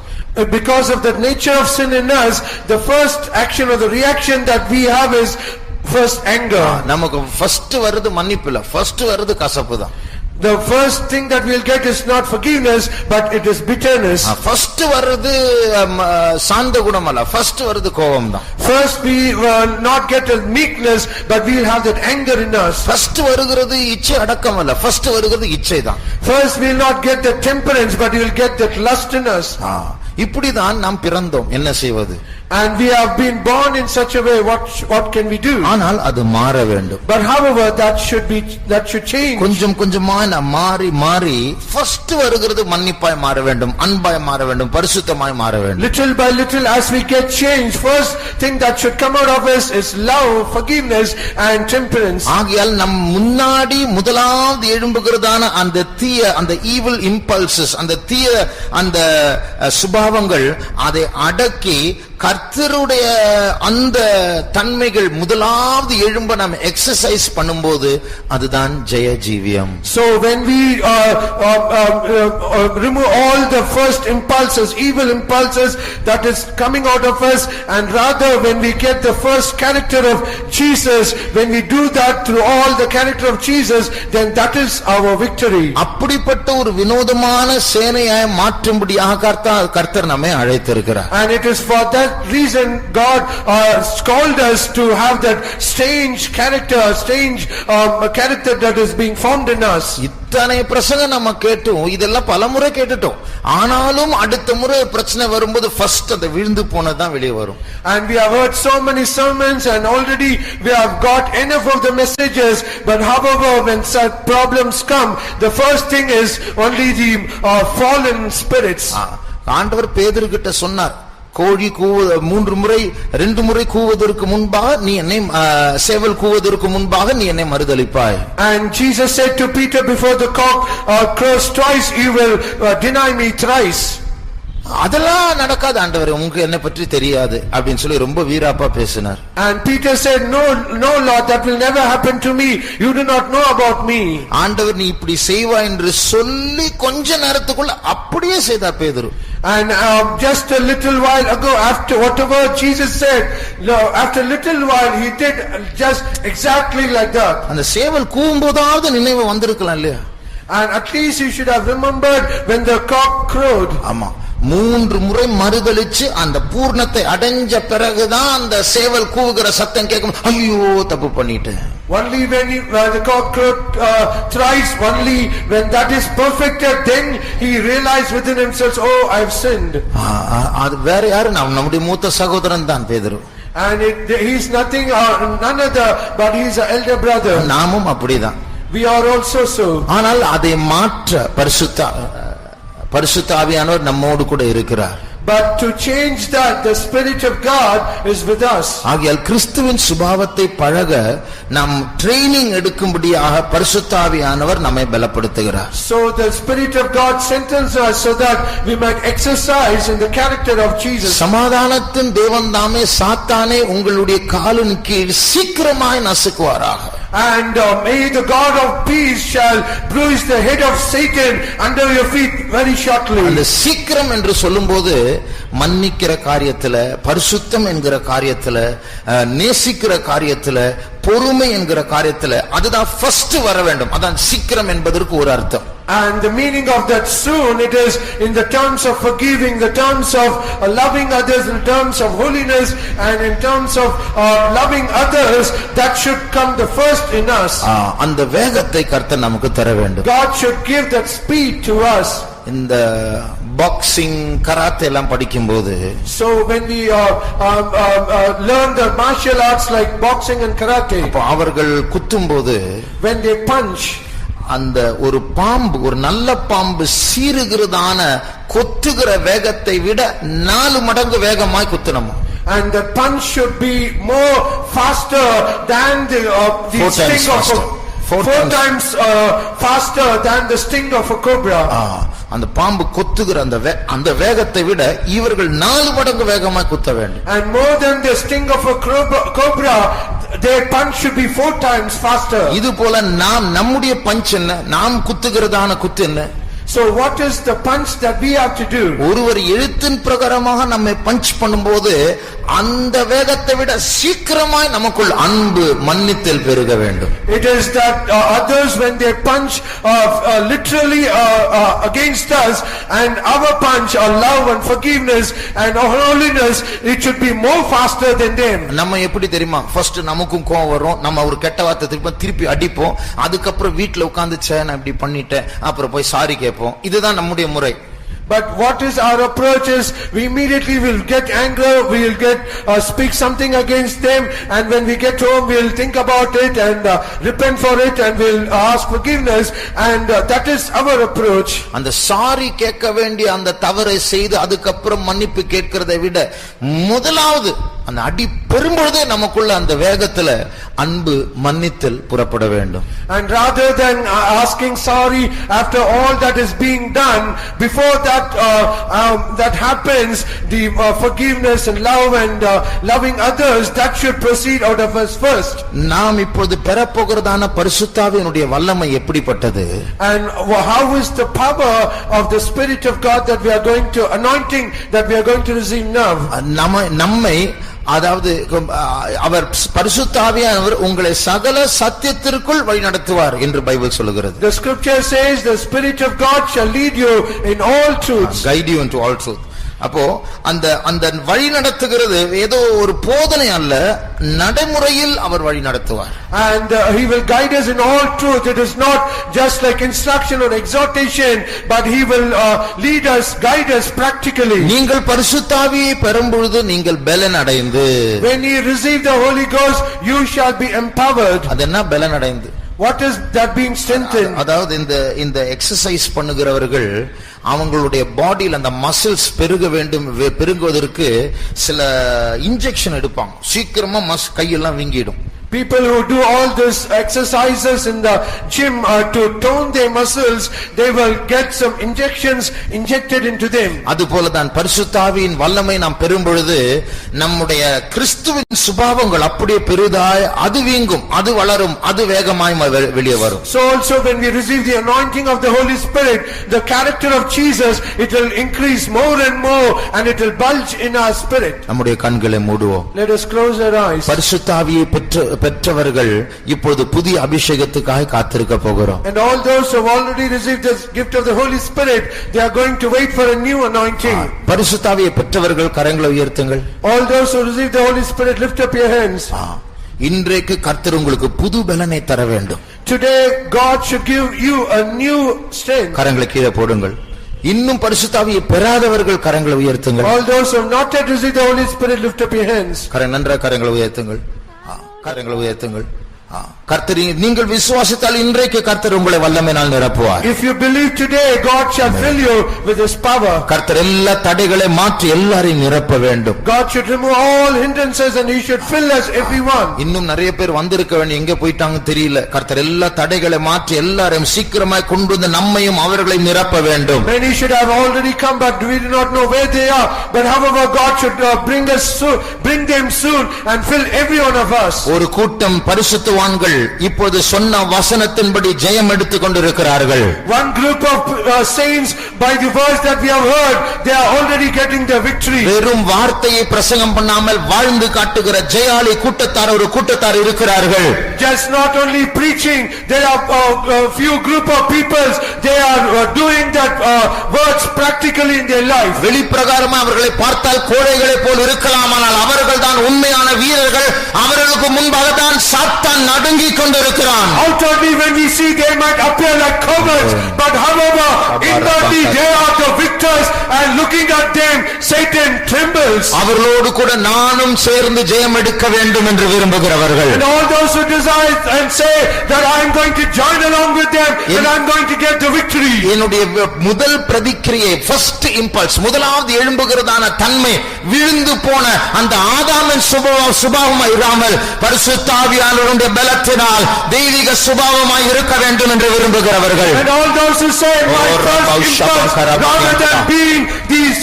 Because of the nature of sin in us, the first action or the reaction that we have is first anger. நமக்கு first வருது மன்னிப்பு இல்ல, first வருது கசப்பு தான். The first thing that we'll get is not forgiveness, but it is bitterness. First வருது சாந்த குணம் அல்ல, first வருது கோபம் தான். First we will not get a meekness, but we'll have that anger in us. First வருகிறது இச்சை அடக்கம் அல்ல, first வருகிறது இச்சை தான். First we'll not get the temperance, but we'll get that lust in us. இப்படிதான் நாம் பிறந்தோம், என்ன செய்வது? And we have been born in such a way, what can we do? ஆனால் அது மாற வேண்டும். But however that should change. கொஞ்சம் கொஞ்சமா நாம் மாறி first வருகிறது மன்னிப்பாய் மாற வேண்டும், அன்பாய் மாற வேண்டும், பரிசுத்தமாய் மாற வேண்டும். Little by little as we get changed, first thing that should come out of us is love, forgiveness and temperance. ஆகையால் நம் முன்னாடி முதலாவது எழும்புகிறதான அந்த தீய, அந்த evil impulses, அந்த தீய அந்த சுபாவங்கள், அதை அடக்கி கர்த்தருடைய அந்த தன்மைகள் முதலாவது எழும்ப நாம் எக்ஸர்சைஸ் பண்ணும்போது அதுதான் ஜெய ஜீவியம். So when we remove all the first impulses, evil impulses that is coming out of us, and rather when we get the first character of Jesus, when we do that through all the character of Jesus, then that is our victory. அப்படிப்பட்ட ஒரு வினோதமான சேனையாய் மாற்றும்படியாக கர்த்தர் நம்மை அழைத்திருக்கிறார். And it is for that reason God called us to have that strange character that is being formed in us. இத்தனை பிரசங்கம் நம்ம கேட்டோம், இதெல்லாம் பலமுறை கேட்டுட்டோம். ஆனாலும் அடுத்த முறை பிரச்சனை வரும்போது ஃபர்ஸ்ட் அந்த விழுந்து போனதான் வெளியே வரும். And we have heard so many sermons and already we have got enough of the messages, but however when such problems come, the first thing is only the fallen spirits. ஆண்டவர் பேதுருகிட்ட சொன்னார், கோழி மூன்று முறை 2 முறை கூவுவதற்கு முன்பாக நீ என்னை, சேவல் கூவுவதற்கு முன்பாக நீ என்னை மறுதலிப்பாய். And Jesus said to Peter, before the cock crows twice, you will deny me thrice. அதெல்லாம் நடக்காது ஆண்டவரே, உங்களுக்கு என்னை பற்றி தெரியாது அப்படின்னு சொல்லி ரொம்ப வீராப்பா பேசினார். And Peter said, no Lord, that will never happen to me, you do not know about me. ஆண்டவர் நீ இப்படி செய்வாய் என்று சொல்லி கொஞ்ச நேரத்துக்குள்ள அப்படியே செய்தார் பேதுரு. And just a little while ago, after whatever Jesus said, after a little while he did just exactly like that. அந்த சேவல் கூவும்போதாவது நினைவு வந்திருக்கலாம் இல்லையா? And at least you should have remembered when the cock crowed. ஆமா, 3 முறை மறுதலிச்சு அந்த பூர்ணத்தை அடைஞ்ச பிறகுதான் அந்த சேவல் கூவுகிற சத்தம் கேட்கும், ஐயோ தப்பு பண்ணிட்டேன். Only when the cock crowed thrice, only when that is perfected, then he realized within himself, oh, I have sinned. அது வேற யாரு? நம்முடைய மூத்த சகோதரன் தான் பேதுரு. And he is nothing, none other, but he is an elder brother. நாமும் அப்படிதான். We are also so. ஆனால் அதை மாற்ற பரிசுத்த ஆவியானவர் நம்மோடு கூட இருக்கிறார். But to change that, the Spirit of God is with us. ஆகையால் கிறிஸ்துவின் சுபாவத்தை பழக நாம் ட்ரெய்னிங் எடுக்கும்படியாக பரிசுத்த ஆவியானவர் நம்மை பலப்படுத்துகிறார். So the Spirit of God strengthens us so that we might exercise in the character of Jesus. சமாதானத்தின் தேவன் தாமே சாத்தானே உங்களுடைய காலின் கீழ் சீக்கிரமாய் நசுக்குவாராக. And may the God of peace shall bruise the head of Satan under your feet very shortly. அந்த சீக்கிரம் என்று சொல்லும்போது மன்னிக்கிற காரியத்துல, பரிசுத்தம் என்கிற காரியத்துல, நேசிக்கிற காரியத்துல, பொறுமை என்கிற காரியத்துல அதுதான் ஃபர்ஸ்ட் வர வேண்டும். அதான் சீக்கிரம் என்பதற்கு ஒரு அர்த்தம். And the meaning of that soon, it is in the terms of forgiving, the terms of loving others, in terms of holiness, and in terms of loving others, that should come the first in us. அந்த வேகத்தை கர்த்தர் நமக்கு தர வேண்டும். God should give that speed to us. இந்த பாக்ஸிங் கராத்தே எல்லாம் படிக்கும்போது, so when we learn the martial arts like boxing and karate, அப்ப அவர்கள் குத்தும்போது, when they punch, அந்த ஒரு பாம்பு, ஒரு நல்ல பாம்பு சீறுகிறதான கொத்துகிற வேகத்தை விட 4 மடங்கு வேகமாய் குத்தணுமா. And the punch should be more faster than the sting of a four times faster than the sting of a cobra. அந்த பாம்பு கொத்துகிற அந்த வேகத்தை விட இவர்கள் 4 மடங்கு வேகமாய் குத்த வேண்டும். And more than the sting of a cobra, their punch should be 4 times faster. இது போல நம்முடைய பஞ்ச் என்ன, நாம் குத்துகிறதான குத்து என்ன? So what is the punch that we have to do? ஒருவர் எழுத்தின் பிரகாரமாக நம்மை பஞ்ச் பண்ணும்போது அந்த வேகத்தை விட சீக்கிரமாய் நமக்குள் அன்பு மன்னித்தல் பெருக வேண்டும். It is that others when they punch literally against us, and our punch our love and forgiveness and our holiness, it should be more faster than them. நம்ம எப்படி தெரியுமா, ஃபர்ஸ்ட் நமக்கும் கோவம் வரும், நம்ம ஒரு கெட்ட வார்த்தை திருப்பி அடிப்போம், அதுக்கப்புறம் வீட்டுல உட்கார்ந்து நான் இப்படி பண்ணிட்டேன் அப்புறம் போய் சாரி கேட்போம். இதுதான் நம்முடைய முறை. But what is our approach is, we immediately will get anger, we will get speak something against them, and when we get home we will think about it and repent for it and we'll ask forgiveness, and that is our approach. அந்த சாரி கேட்க வேண்டிய அந்த தவறை செய்து அதுக்கப்புறம் மன்னிப்பு கேட்கிறதை விட முதலாவது அந்த அடி பெரும்பொழுதே நமக்குள்ள அந்த வேகத்துல அன்பு மன்னித்தல் புறப்பட வேண்டும். And rather than asking sorry after all that is being done, before that happens, the forgiveness and love and loving others, that should proceed out of us first. நாம் இப்போது பெறப்போகிறதான பரிசுத்தாவியினுடைய வல்லமை எப்படிப்பட்டது? And how is the power of the Spirit of God that we are going to, anointing that we are going to receive now? நம்மை, அதாவது அவர் பரிசுத்த ஆவியானவர் உங்களை சகல சத்தியத்திற்குள் வழிநடத்துவார் என்று பைபிள் சொல்லுகிறது. The scripture says the Spirit of God shall lead you in all truths. Guide you into all truth. அப்போ அந்த வழி நடத்துகிறது ஏதோ ஒரு போதனை அல்ல, நடைமுறையில் அவர் வழி நடத்துவார். And he will guide us in all truth. It is not just like instruction or exhortation, but he will lead us, guide us practically. நீங்கள் பரிசுத்த ஆவியை பெறும்பொழுது நீங்கள் பலன் அடைந்து, when you receive the Holy Ghost, you shall be empowered. அது என்ன பலன் அடைந்து? What is that being strengthened? அதாவது இந்த எக்ஸர்சைஸ் பண்ணுகிறவர்கள் அவங்களுடைய பாடியில் அந்த மசில்ஸ் பெருகுவதற்கு சில இன்ஜெக்ஷன் எடுப்பாங்க, சீக்கிரமா கையெல்லாம் வீங்கிடும். People who do all these exercises in the gym to tone their muscles, they will get some injections injected into them. அதுபோலதான் பரிசுத்த ஆவியின் வல்லமை நாம் பெறும்பொழுது நம்முடைய கிறிஸ்துவின் சுபாவங்கள் அப்படியே பெரிதாய் அது வீங்கும், அது வளரும், அது வேகமாய் வெளியே வரும். So also when we receive the anointing of the Holy Spirit, the character of Jesus, it will increase more and more and it will bulge in our spirit. நம்முடைய கண்களை மூடுவோம். Let us close our eyes. பரிசுத்த ஆவியை பெற்றவர்கள் இப்பொழுது புதிய அபிஷேகத்துக்காக காத்திருக்க போகிறோம். And all those who have already received the gift of the Holy Spirit, they are going to wait for a new anointing. பரிசுத்த ஆவியை பெற்றவர்கள் கரங்களை உயர்த்துங்கள். All those who receive the Holy Spirit, lift up your hands. இன்றைக்கு கர்த்தர் உங்களுக்கு புது பலனை தர வேண்டும். Today God should give you a new strength. கரங்களை கீழே போடுங்கள். இன்னும் பரிசுத்த ஆவியை பெறாதவர்கள் கரங்களை உயர்த்துங்கள். All those who have not yet received the Holy Spirit, lift up your hands. கரங்களை உயர்த்துங்கள். கரங்களை உயர்த்துங்கள். கர்த்தர், நீங்கள் விசுவாசித்தால் இன்றைக்கு கர்த்தர் உங்களை வல்லமையினால் நிரப்புவார். If you believe today, God shall fill you with His power. கர்த்தர் எல்லா தடைகளை மாற்றி எல்லாரையும் நிரப்ப வேண்டும். God should remove all hindrances and He should fill us everyone. இன்னும் நிறைய பேர் வந்திருக்க வேண்டிய, எங்க போயிட்டாங்க தெரியல. கர்த்தர் எல்லா தடைகளை மாற்றி எல்லாரையும் சீக்கிரமாய் கொண்டு வந்து நம்மையும் அவர்களை நிரப்ப வேண்டும். Many should have already come, but we do not know where they are. But however, God should bring them soon and fill every one of us. ஒரு கூட்டம் பரிசுத்த பரிசுத்தவான்கள் இப்போது சொன்ன வசனத்தின்படி ஜெயம் எடுத்துக் கொண்டிருக்கிறார்கள். One group of saints, by the verse that we have heard, they are already getting the victory. வெறும் வார்த்தையை பிரசங்கம் பண்ணாமல் வாழ்ந்து காட்டுகிற ஜெயாலி கூட்டத்தார் ஒரு கூட்டத்தார் இருக்கிறார்கள். Just not only preaching, there are a few group of peoples, they are doing that words practically in their life. வெளிப்பிரகாரமா அவர்களை பார்த்தால் கோழைகளை போல் இருக்கலாம், ஆனால் அவர்கள் தான் உண்மையான வீரர்கள். அவர்களுக்கு முன்பாக தான் சாத்தான் நடுங்கிக் கொண்டிருக்கிறான். Outwardly when we see, they might appear like cowards, but however inwardly they are the victors, and looking at them Satan trembles. அவர்களோடு கூட நானும் சேர்ந்து ஜெயம் எடுக்க வேண்டும் என்று விரும்புகிறவர்கள். And all those who desire and say that I am going to join along with them and I am going to get the victory. என்னுடைய முதல் பிரதிக்கிரியை, first impulse, முதலாவது எழும்புகிறதான தன்மை விழுந்து போன அந்த ஆதாமின் சுபாவமாய் இராமல் பரிசுத்த ஆவியானவருடைய பலத்தினால் தெய்வீக சுபாவமாய் இருக்க வேண்டும் என்று விரும்புகிறவர்கள். And all those who say my first impulse, rather than being these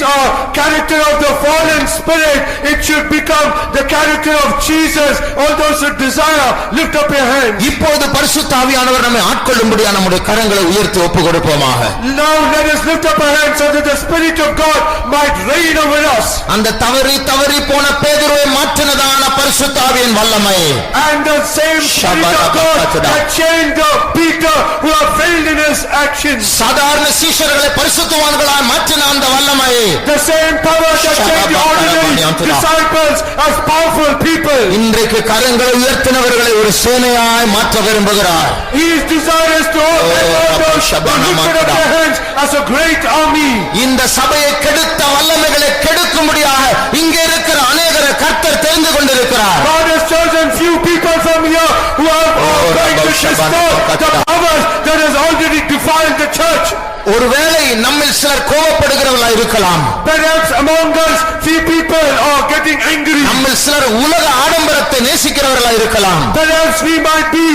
character of the fallen spirit, it should become the character of Jesus. All those who desire, lift up your hands. இப்போது பரிசுத்த ஆவியானவர் நம்மை ஆட்கொள்ளும்படியாக நம்முடைய கரங்களை உயர்த்தி ஒப்புக் கொடுப்போமாக. Now let us lift up our hands so that the Spirit of God might reign over us. அந்த தவறி போன பேதுருவை மாற்றினதான பரிசுத்த ஆவியின் வல்லமை, and the same Spirit of God that changed Peter who have failed in his actions. சாதாரண சீஷர்களை பரிசுத்தவான்களாய் மாற்றின அந்த வல்லமை, the same power that changed the ordinary disciples as powerful people. இன்றைக்கு கரங்களை உயர்த்தினவர்களை ஒரு சேனையாய் மாற்ற விரும்புகிறார். He is desirous to lift up their hands as a great army. இந்த சபையை கெடுத்த வல்லமைகளை கெடுக்கும்படியாக இங்கே இருக்கிற அநேகரை கர்த்தர் தெரிந்து கொண்டிருக்கிறார். God has chosen few people from here who are going to destroy the powers that has already defiled the church. ஒருவேளை நம்மில் சிலர் கோபப்படுகிறவர்களாய் இருக்கலாம். Perhaps among us few people are getting angry. நம்மில் சிலர் உலக ஆடம்பரத்தை நேசிக்கிறவர்களாய் இருக்கலாம். Perhaps we might be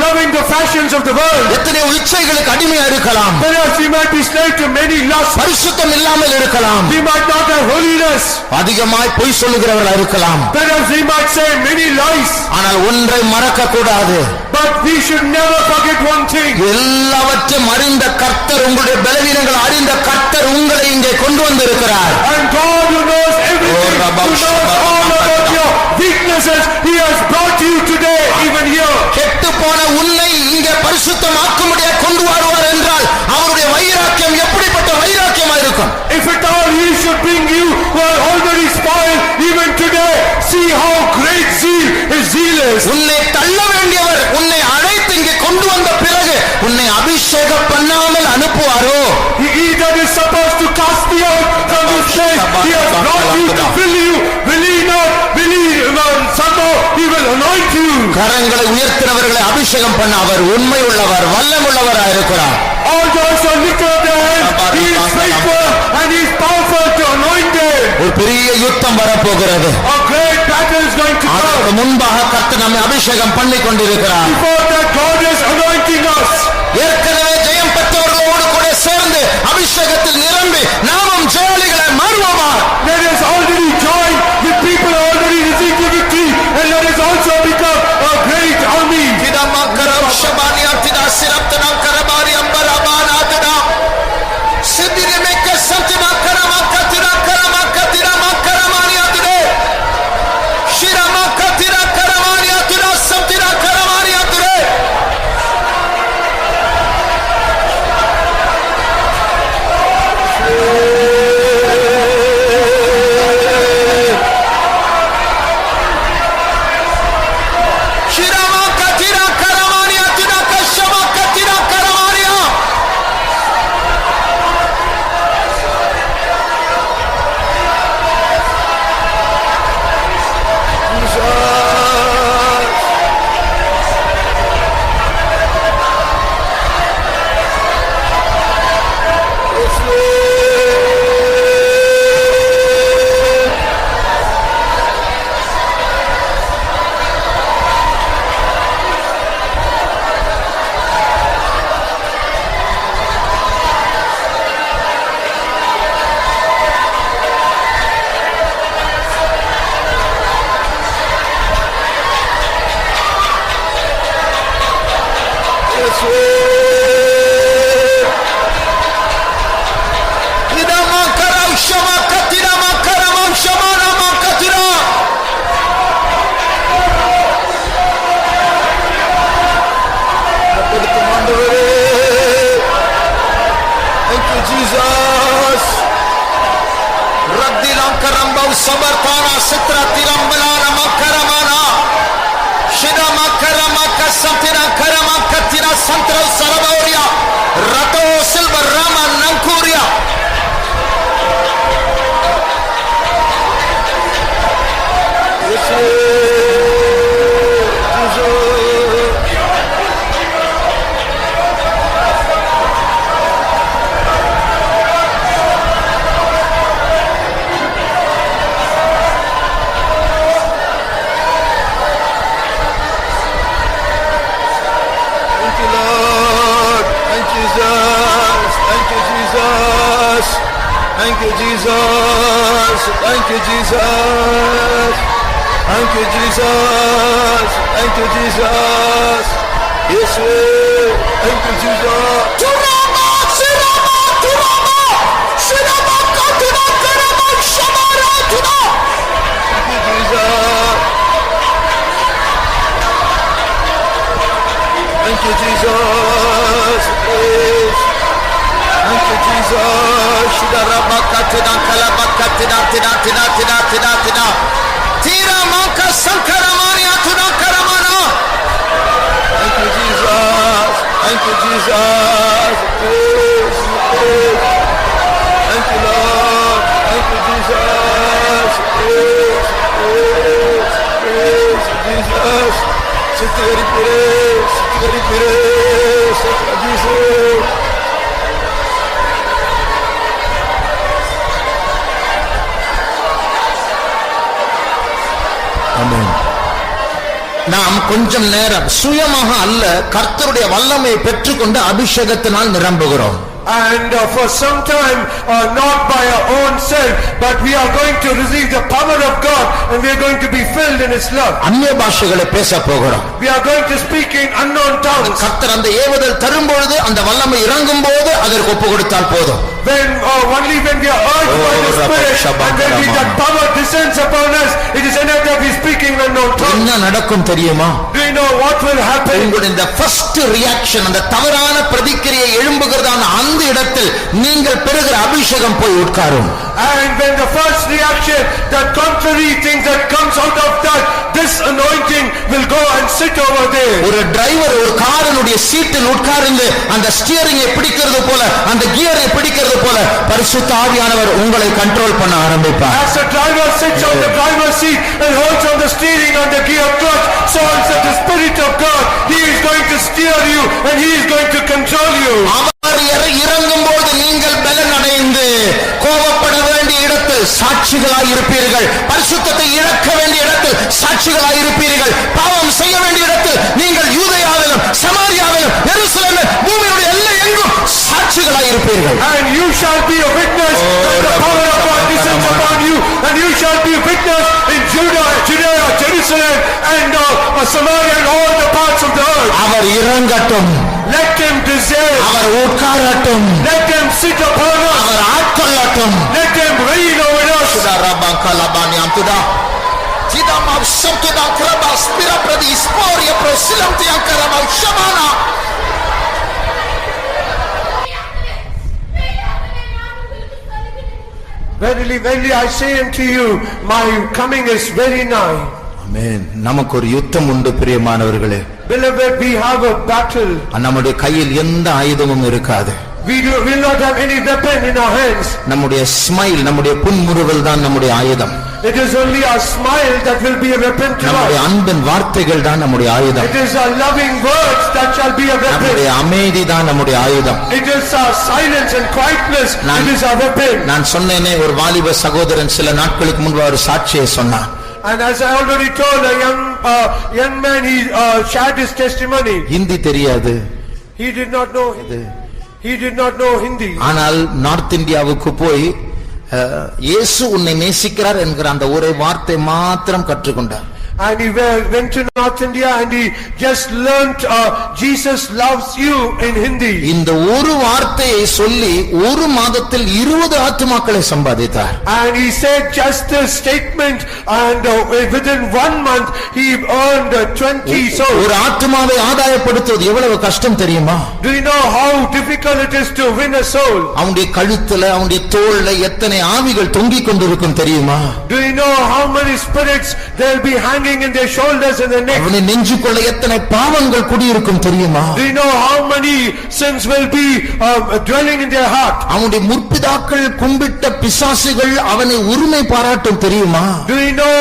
loving the fashions of the world. எத்தனை இச்சைகளுக்கு அடிமையா இருக்கலாம். Perhaps we might be slave to many lusts. பரிசுத்தம் இல்லாமல் இருக்கலாம். We might not have holiness. அதிகமாய் பொய் சொல்லுகிறவர்களாய் இருக்கலாம். Perhaps we might say many lies. ஆனால் ஒன்றை மறக்க கூடாது. But we should never forget one thing. எல்லாவற்றையும் அறிந்த கர்த்தர், உங்களுடைய பலவீனங்களை அறிந்த கர்த்தர் உங்களை இங்கே கொண்டு வந்திருக்கிறார். And God who knows everything, who knows all about your weaknesses, He has brought you today even here. கெட்டு போன உன்னை இங்கே பரிசுத்தமாக்கும்படியாக கொண்டு வருவார் என்றால் அவருடைய வைராக்கியம் எப்படிப்பட்ட வைராக்கியமா இருக்கும். If at all He should bring you who are already spoiled even today, see how great zeal His zeal is. உன்னை தள்ள வேண்டியவர் உன்னை அழைத்து இங்கே கொண்டு வந்த பிறகு உன்னை அபிஷேகம் பண்ணாமல் அனுப்புவாரோ? He that is supposed to cast you out from this place, He has brought you to fill you. Will He not? Will He somehow He will anoint you. கரங்களை உயர்த்தினவர்களை அபிஷேகம் பண்ண அவர் உண்மை உள்ளவர், வல்லமுள்ளவராய் இருக்கிறார். All those who lift up their hands, He is faithful and He is powerful to anoint them. ஒரு பெரிய யுத்தம் வரப்போகிறது. A great battle is going to அதற்கு come. முன்பாக கர்த்தர் நம்மை அபிஷேகம் பண்ணி கொண்டிருக்கிறார். Before that, God is anointing us. ஏற்கனவே ஜெயம் பெற்றவர்களோடு கூட சேர்ந்து அபிஷேகத்தில் நிரம்பி நாமும் ஜெயாளிகளை மாறுவோமா? Let us already join with people who already received the victory, and let us also become a great army. you, Jesus. Raddilam karambau sabartana sitra tirambalana makaramana. Shida makaramaka samtira karamaka tira santra sarabauria. Rato silva rama nankuria. Thank you, Jesus. Thank you, Jesus. Thank you, Jesus. Thank you, Jesus. Yes, Lord. Thank you, Jesus. Turama, Sirama, Turama, Sirama, Katura, Karama, Shamara, Tura. Thank you, Jesus. Thank you, Jesus. Praise. Thank you, Jesus. Shidarabakatina kalabakatina tina tina tina tina tina. Tira manka sankaramani atuna karamana. Thank you, Jesus. Thank you, Jesus. Praise, praise. Thank you, Lord. Thank you, Jesus. Praise, praise, praise, Jesus. Sitigari praise, sitigari praise, Jesus. நாம் கொஞ்சம் நேரம் சுயமாக அல்ல கர்த்தருடைய வல்லமையை பெற்றுக்கொண்டு அபிஷேகத்தினால் நிரம்புகிறோம். And for some time, not by our own self, but we are going to receive the power of God and we are going to be filled in His love. அந்நிய பாஷைகளை பேச போகிறோம். We are going to speak in unknown tongues. கர்த்தர் அந்த ஏவுதல் தரும்பொழுது அந்த வல்லமை இறங்கும் போது அதற்கு ஒப்பு கொடுத்தால் போதும். Only when we are urged by the Spirit and when that power descends upon us, it is enough that we speak in unknown tongues. என்ன நடக்கும் தெரியுமா? Do you know what will happen? உங்களுடைய இந்த ஃபர்ஸ்ட் ரியாக்ஷன் அந்த தவறான பிரதிக்கிரியை எழும்புகிறதான அந்த இடத்தில் நீங்கள் பெறுகிற அபிஷேகம் போய் உட்காரும். And when the first reaction, that contrary thing that comes out of that, this anointing will go and sit over there. ஒரு டிரைவர் ஒரு காரினுடைய சீட்டில் உட்கார்ந்து அந்த ஸ்டியரிங்கை பிடிக்கிறது போல அந்த கியரை பிடிக்கிறது போல பரிசுத்த ஆவியானவர் உங்களை கண்ட்ரோல் பண்ண ஆரம்பிப்பார். As the driver sits on the driver's seat and holds on the steering on the gear clutch, so is the Spirit of God. He is going to steer you and He is going to control you. அவர் இறங்கும் போது நீங்கள் பலன் அடைந்து கோபப்பட வேண்டிய இடத்தில் சாட்சிகளாய் இருப்பீர்கள். பரிசுத்தத்தை இழக்க வேண்டிய இடத்தில் சாட்சிகளாய் இருப்பீர்கள். பாவம் செய்ய வேண்டிய இடத்தில் நீங்கள் யூதேயாவிலும் சமாரியாவிலும் எருசலேமிலும் பூமியுடைய எல்லை எங்கும் சாட்சிகளாய் இருப்பீர்கள். And you shall be a witness that the power of God descends upon you, and you shall be a witness in Judea, Jerusalem and Samaria and all the parts of the earth. அவர் இறங்கட்டும். Let him descend. அவர் உட்காரட்டும். Let him sit upon us. அவர் ஆட்கொள்ளட்டும். Let him reign over us. சுடாரபங்கலபானியம் துடா ஜிதமாவ் சம்துடா Kirpa ஸ்பிர பிரதி ஸ்போரிய ப்ரோசிலம் தியங்கரமாவ் ஷமானா. Verily, verily, I say unto you, my coming is very nigh. ஆமென். நமக்கு ஒரு யுத்தம் உண்டு பிரியமானவர்களே. Beloved, we have a battle. நம்முடைய கையில் எந்த ஆயுதமும் இருக்காது. We will not have any weapon in our hands. நம்முடைய ஸ்மைல், நம்முடைய புன்முறுவல் தான் நம்முடைய ஆயுதம். It is only our smile that will be a weapon to நம்முடைய us. அன்பின் வார்த்தைகள் தான் நம்முடைய ஆயுதம். It is our loving words that shall be a weapon. நம்முடைய அமைதி தான் நம்முடைய ஆயுதம். It is our silence and quietness that is our weapon. நான் சொன்னேனே, ஒரு வாலிப சகோதரன் சில நாட்களுக்கு முன்பு ஒரு சாட்சியை சொன்னான். And as I already told, a young man, he shared his testimony. Hindi தெரியாது. He did not know Hindi. ஆனால் நார்த் இந்தியாவுக்கு போய் இயேசு உன்னை நேசிக்கிறார் என்கிற அந்த ஒரே வார்த்தை மாத்திரம் கற்றுக்கொண்டார். and he went to North India and he just learnt Jesus loves you in Hindi. இந்த ஒரு வார்த்தையை சொல்லி ஒரு மாதத்தில் 20 ஆத்துமாக்களை சம்பாதித்தார். And he said just this statement and within 1 month he earned 20 souls. ஒரு ஆத்துமாவை ஆதாயப்படுத்துவது எவ்வளவு கஷ்டம் தெரியுமா? Do you know how difficult it is to win a soul? அவனுடைய கழுத்துல அவனுடைய தோள்ல எத்தனை ஆவிகள் தொங்கிக் கொண்டிருக்கும் தெரியுமா? Do you know how many spirits they'll be hanging in their shoulders and their neck? அவனுடைய நெஞ்சுக்குள்ள எத்தனை பாவங்கள் குடியிருக்கும் தெரியுமா? Do you know how many sins will be dwelling in their heart? அவனுடைய முற்பிதாக்கள் கும்பிட்ட பிசாசுகள் அவனை உரிமை பாராட்டும் தெரியுமா? Do you know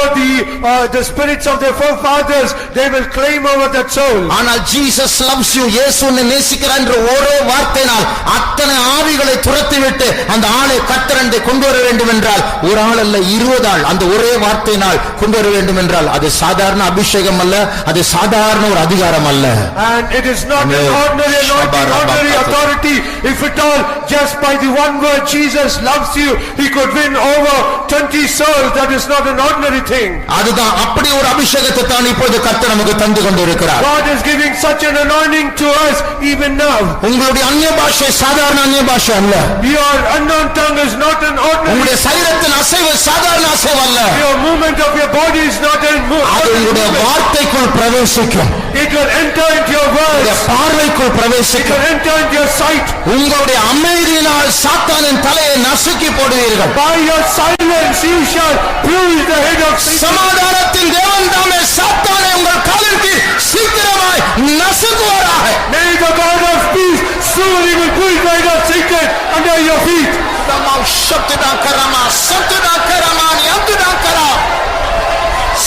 the spirits of their forefathers, they will claim over that soul? ஆனால் Jesus loves you, இயேசு உன்னை நேசிக்கிறார் என்ற ஒரே வார்த்தையினால் அத்தனை ஆவிகளை துரத்திவிட்டு அந்த ஆளை கர்த்தரண்டை கொண்டு வர வேண்டும் என்றால் ஒரு ஆள் அல்ல 20 ஆள் அந்த ஒரே வார்த்தையினால் கொண்டு வர வேண்டும் என்றால் அது சாதாரண அபிஷேகம் அல்ல, அது சாதாரண ஒரு அதிகாரம் அல்ல. And it is not an ordinary anointing, ordinary authority. If at all, just by the one word Jesus loves you, he could win over 20 souls. That is not an ordinary thing. அதுதான் அப்படி ஒரு அபிஷேகத்தை தான் இப்போது கர்த்தர் நமக்கு தந்து கொண்டிருக்கிறார். God is giving such an anointing to us even now. உங்களுடைய அந்நிய பாஷை சாதாரண அந்நிய பாஷை அல்ல. Your unknown tongue is not an ordinary. உங்களுடைய சரீரத்தின் அசைவு சாதாரண அசைவு அல்ல. Your movement of your body is not an அது உங்களுடைய வார்த்தைக்குள் பிரவேசிக்கும். It will enter into your words. பார்வைக்குள் It பிரவேசிக்கும். will enter into your sight. உங்களுடைய அமைதியினால் சாத்தானின் தலையை நசுக்கி போடுவீர்கள். By your silence you shall bruise the head of Satan. சமாதானத்தின் தேவன் தாமே சாத்தானை உங்கள் காலிற்கு சீக்கிரமாய் நசுக்குவாராக. May the God of peace soon he will bruise the head of Satan under your feet. Ramau shabdana karama sabdana karamani abdana kara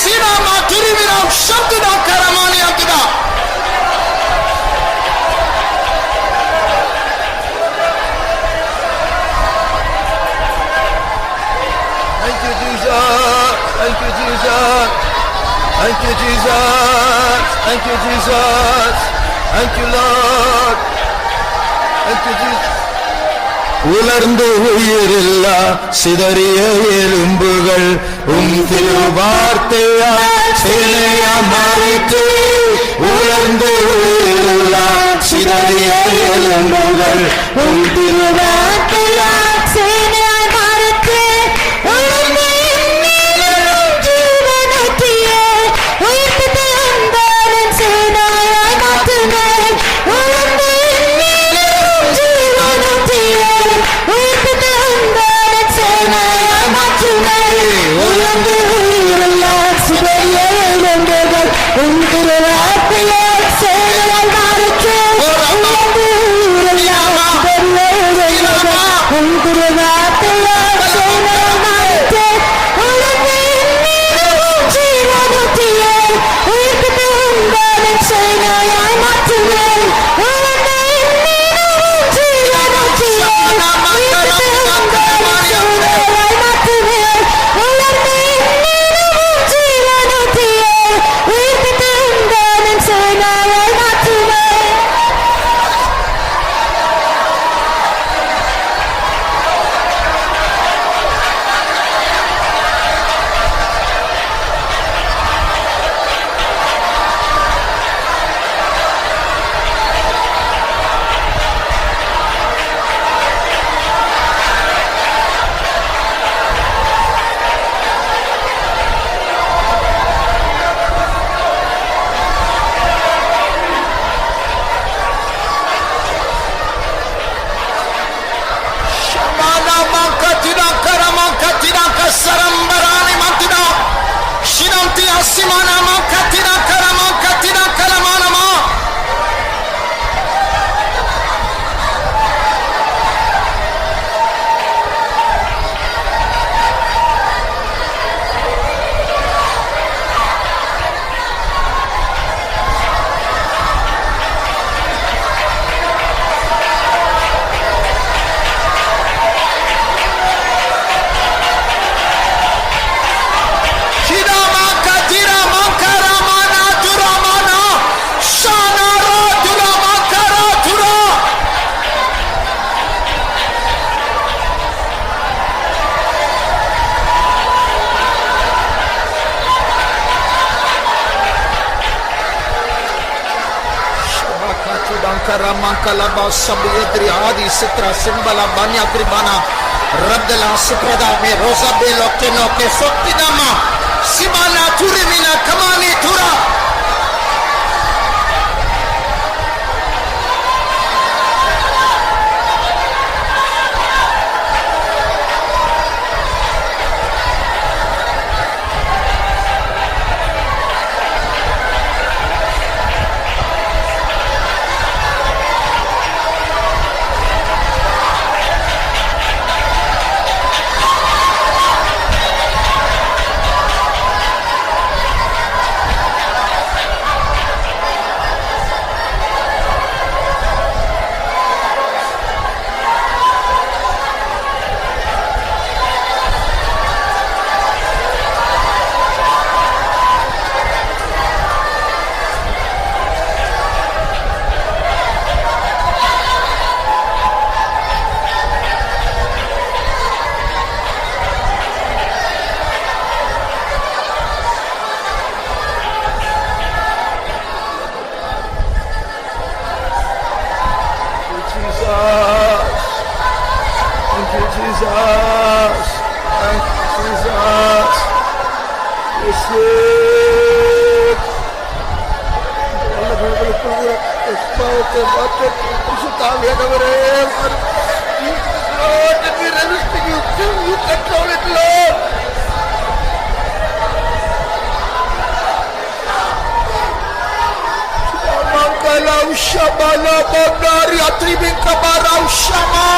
sinama turivira shabdana karamani abdana. Thank you Jesus. Thank you Jesus. Thank you Jesus. Thank you Jesus. Thank you Lord. Thank you Jesus. உலர்ந்து உயிரில்லா சிதறிய எலும்புகள் உம் திருவார்த்தையால் சிலையா மாறிற்று. உலர்ந்து உயிரில்லா சிதறிய எலும்புகள் உம் திருவார்த்தையால் சேனையாய் மாறிற்று. உலர்ந்து எண்ணீரும் ஜீவனூற்றியே. உயிர்ப்பித்த அன்பாளன் சேனையாய் மாற்றுமே. உலர்ந்து எண்ணீரும் ஜீவனூற்றியே. உயிர்ப்பித்த அன்பாளன் சேனையாய் மாற்றுமே. உலர்ந்து உயிருள்ள சிதறிய எலும்புகள் உம் திருவார்த்தையால் சேனையாய் மாறிற்று. உலர்ந்து உயிருள்ள சிதறிய எலும்புகள் உம் திருவார்த்தையால் சேனையாய் மாறிற்று. உலர்ந்து எண்ணீரும் ஜீவனூற்றியே. உயிர்ப்பித்த அன்பாளன் சேனையாய் மாற்றுமே. உலர்ந்து எண்ணீரும் ஜீவனூற்றியே. உயிர்ப்பித்த அன்பாளன் சேனையாய் மாற்றுமே. உலர்ந்து எண்ணீரும் ஜீவனூற்றியே. உயிர்ப்பித்த அன்பாளன் சேனையாய் மாற்றுமே. Shamana makatina karamakatina kasarambarani matina shinamti asimana makatina karamakatina karamana ma. Shina makatira makara mankara mankala ba sabiyatri adi sitra simbala banya kribana rabdala suprada me rosa belo keno ke soktinama sibana turimina kamani tura. Shabala bagari atribin kabarau shama.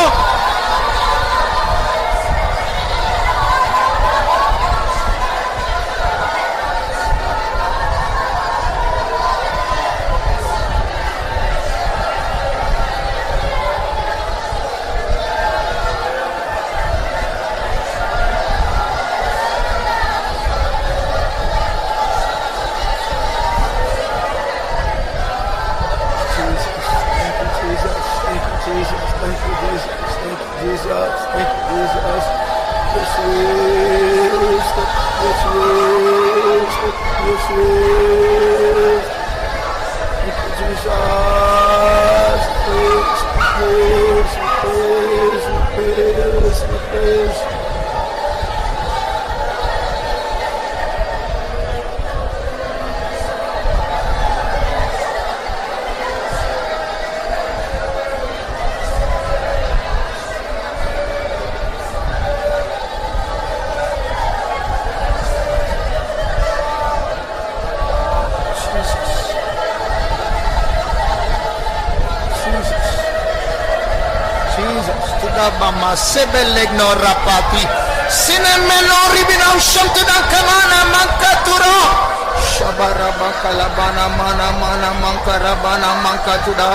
Bama sebelegno rapati sinemelo ribina shamtudan kamana mankaturo shabara bakalabana mana mana mankarabana mankatuda.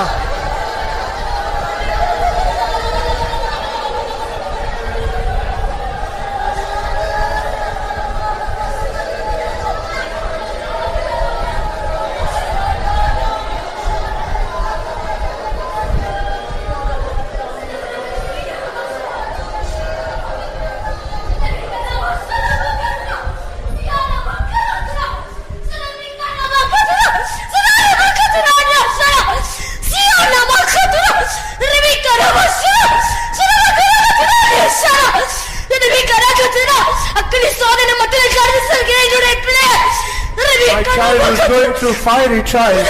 My child is going through fiery trials.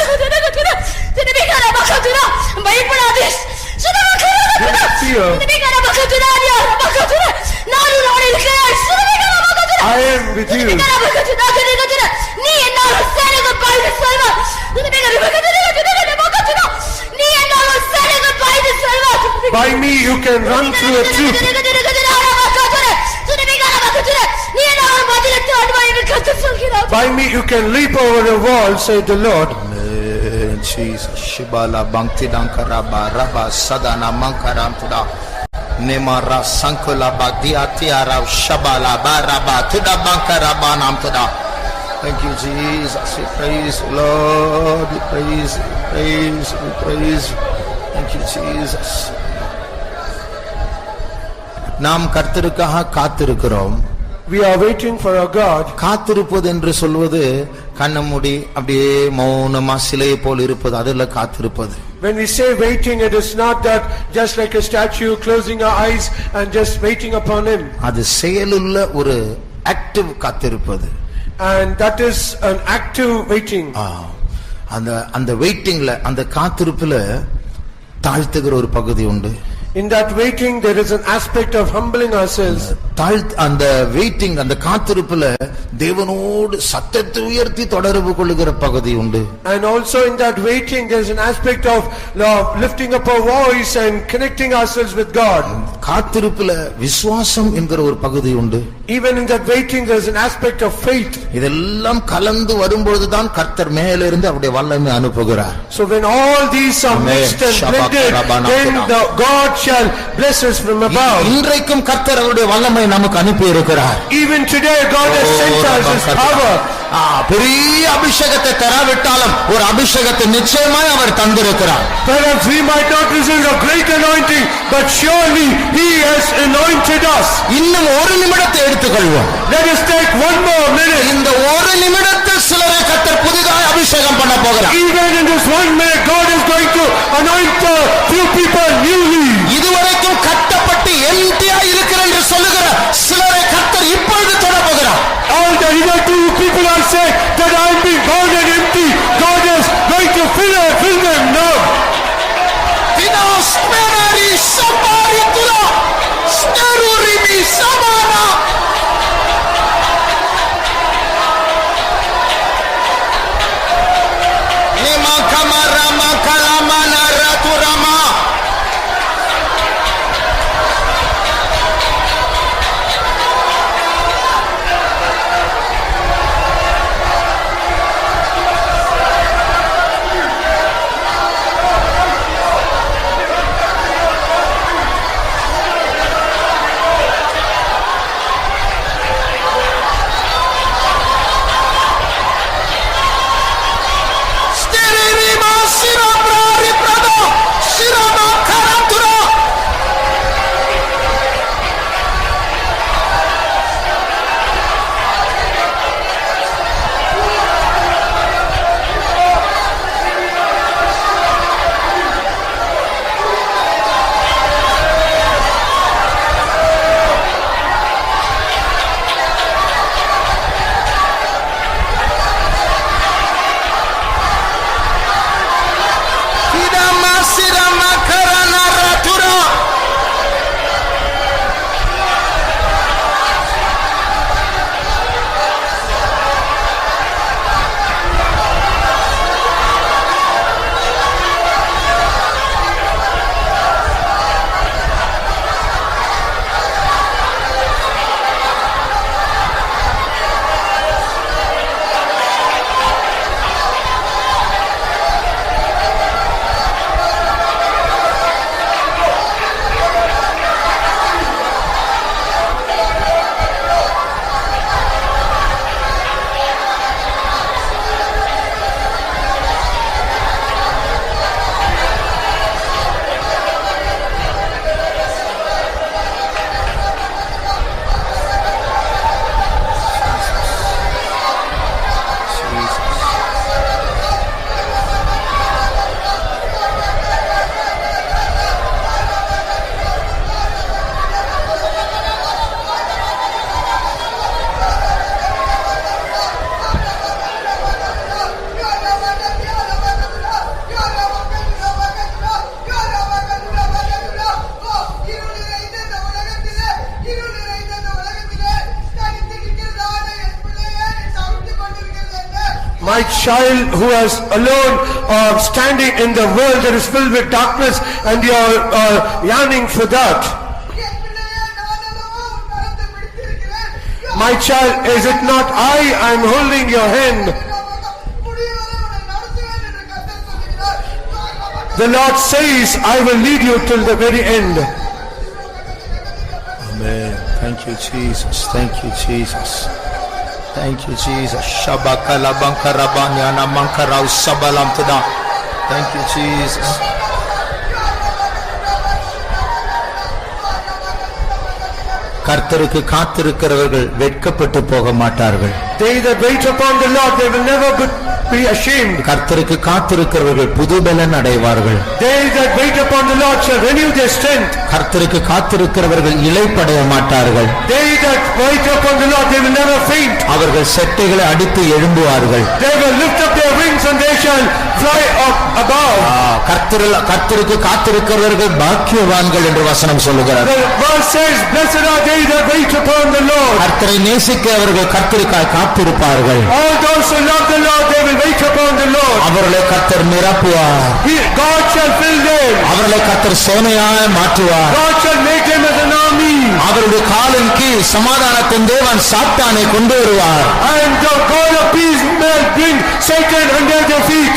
Fear. I am with you. By me you can run through a troop. By me you can leap over a wall, said the Lord. Jesus, Shibala Bangti Dankara Baraba Sadana Mankaram Tuda Nemara Sankula Badia Tiara Shabala Baraba Tuda Bankara Banam Tuda. Thank you, Jesus. We praise you, Lord. We praise you, we praise you, we praise you. Thank you, Jesus. நாம் கர்த்தருக்காக காத்திருக்கிறோம். We are waiting for our God. காத்திருப்பது என்று சொல்வது கண்ண மூடி அப்படியே மௌனமா சிலையை போல் இருப்பது, அதில் காத்திருப்பது. When we say waiting, it is not that just like a statue closing our eyes and just waiting upon him. அது செயலுள்ள ஒரு ஆக்டிவ் காத்திருப்பது. And that is an active waiting. அந்த வெயிட்டிங்ல அந்த காத்திருப்புல தாழ்த்துகிற ஒரு பகுதி உண்டு. In that waiting there is an aspect of humbling ourselves. அந்த வெயிட்டிங் அந்த காத்திருப்புல தேவனோடு சத்தத்தை உயர்த்தி தொடர்பு கொள்ளுகிற பகுதி உண்டு. And also in that waiting there is an aspect of lifting up our voice and connecting ourselves with God. காத்திருப்புல விசுவாசம் என்கிற ஒரு பகுதி உண்டு. Even in that waiting there is an aspect of faith. இதெல்லாம் கலந்து வரும்போதுதான் கர்த்தர் மேலே இருந்து அவருடைய வல்லமை அனுப்புகிறார். So when all these are mixed and blended, then God shall bless us from above. இன்றைக்கும் கர்த்தர் அவருடைய வல்லமை நமக்கு அனுப்பி இருக்கிறார். Even today God has sent us his power. பெரிய அபிஷேகத்தை தராவிட்டாலும் ஒரு அபிஷேகத்தை நிச்சயமாய் அவர் தந்திருக்கிறார். Perhaps we might not receive a great anointing, but surely he has anointed us. இன்னும் ஒரு நிமிடத்தை எடுத்துக்கொள்வோம். Let us take one more minute. இந்த ஒரு நிமிடத்தில் சிலரை கர்த்தர் புதிதாய் அபிஷேகம் பண்ண போகிறார். Even in this 1 minute God is going to anoint a few people newly. இதுவரைக்கும் கட்டப்பட்டு எம்டியா இருக்கிற என்று சொல்லுகிற சிலரை கர்த்தர் இப்பொழுது தொட போகிறார். All the hitherto people are saying that I am being bound and empty. God is going to fill them now. Dinos menari sabari tula steruri mi samana. Lima kamarama kalamana raturama. My child who is alone standing in the world that is filled with darkness, and you are yearning for that. My child, is it not I am holding your hand? The Lord says, I will lead you till the very end. Amen. Thank you, Jesus. Thank you, Jesus. Thank you, Jesus. Shabakala bankarabani anamankara usabalam tada. Thank you, Jesus. கர்த்தருக்கு காத்திருக்கிறவர்கள் வெட்கப்பட்டு போக மாட்டார்கள். They that wait upon the Lord, they will never be ashamed. கர்த்தருக்கு காத்திருக்கிறவர்கள் புதுபலன் அடைவார்கள். They that wait upon the Lord shall renew their strength. கர்த்தருக்கு காத்திருக்கிறவர்கள் இளைப்படைய மாட்டார்கள். They that wait upon the Lord, they will never faint. அவர்கள் செட்டைகளை அடித்து எழும்புவார்கள். They will lift up their wings and they shall fly up above. கர்த்தருக்கு காத்திருக்கிறவர்கள் பாக்கியவான்கள் என்று வசனம் சொல்லுகிறார். The verse says, blessed are they that wait upon the Lord. கர்த்தரை நேசிக்கிறவர்கள் கர்த்தருக்காய் காத்திருப்பார்கள். All those who love the Lord, they will wait upon the Lord. அவர்களை கர்த்தர் நிரப்புவார். God shall fill them. அவர்களை கர்த்தர் சேனையாய் மாற்றுவார். God shall make them as an army. அவருடைய காலின் கீழ் சமாதானத்தின் தேவன் சாத்தானை கொண்டு வருவார். And the God of peace will bring Satan under their feet.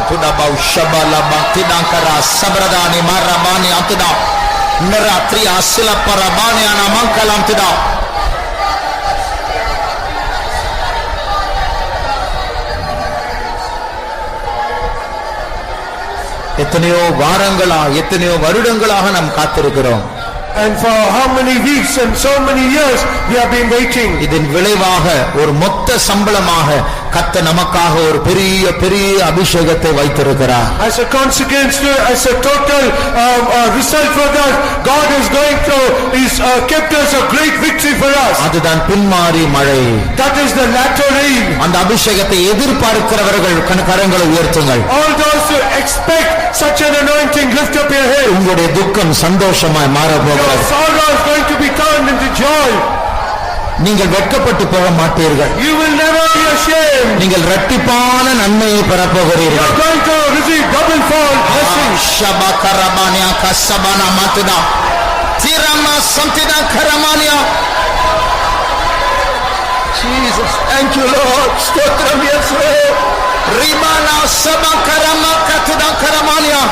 துடபௌ ஷபல பக்திதாங்கரா சப்ரதானி மரபானி அத்துடா மிராத்ரி Asela Barabani அனமங்கலம் துடா. எத்தனையோ வாரங்களா எத்தனையோ வருடங்களாக நாம் காத்திருக்கிறோம். And for how many weeks and so many years we have been waiting. இதன் விளைவாக ஒரு மொத்த சம்பளமாக கர்த்தர் நமக்காக ஒரு பெரிய பெரிய அபிஷேகத்தை வைத்திருக்கிறார். As a consequence, as a total result for that, God is going to kept us a great victory for us. அதுதான் பின்மாறி மழை. That is the latter rain. அந்த அபிஷேகத்தை எதிர்பார்க்கிறவர்கள் கரங்களை உயர்த்துங்கள். All those who expect such an anointing, lift up your head. உங்களுடைய துக்கம் சந்தோஷமாய் மாறப்போகிறது. Your sorrow is going to be turned into joy. நீங்கள் வெட்கப்பட்டு போக மாட்டீர்கள். You will never be ashamed. நீங்கள் இரட்டிப்பான நன்மையை பெறப்போகிறீர்கள். You are going to receive double fold blessings. ஷபகரபானியா கசபனா மதுடா திரமா சந்திதா கரமானியா. Jesus, thank you Lord. ஸ்தோத்திரம் இயேசுவே. ரிமானா சபகரமா கதுடா கரமானியா.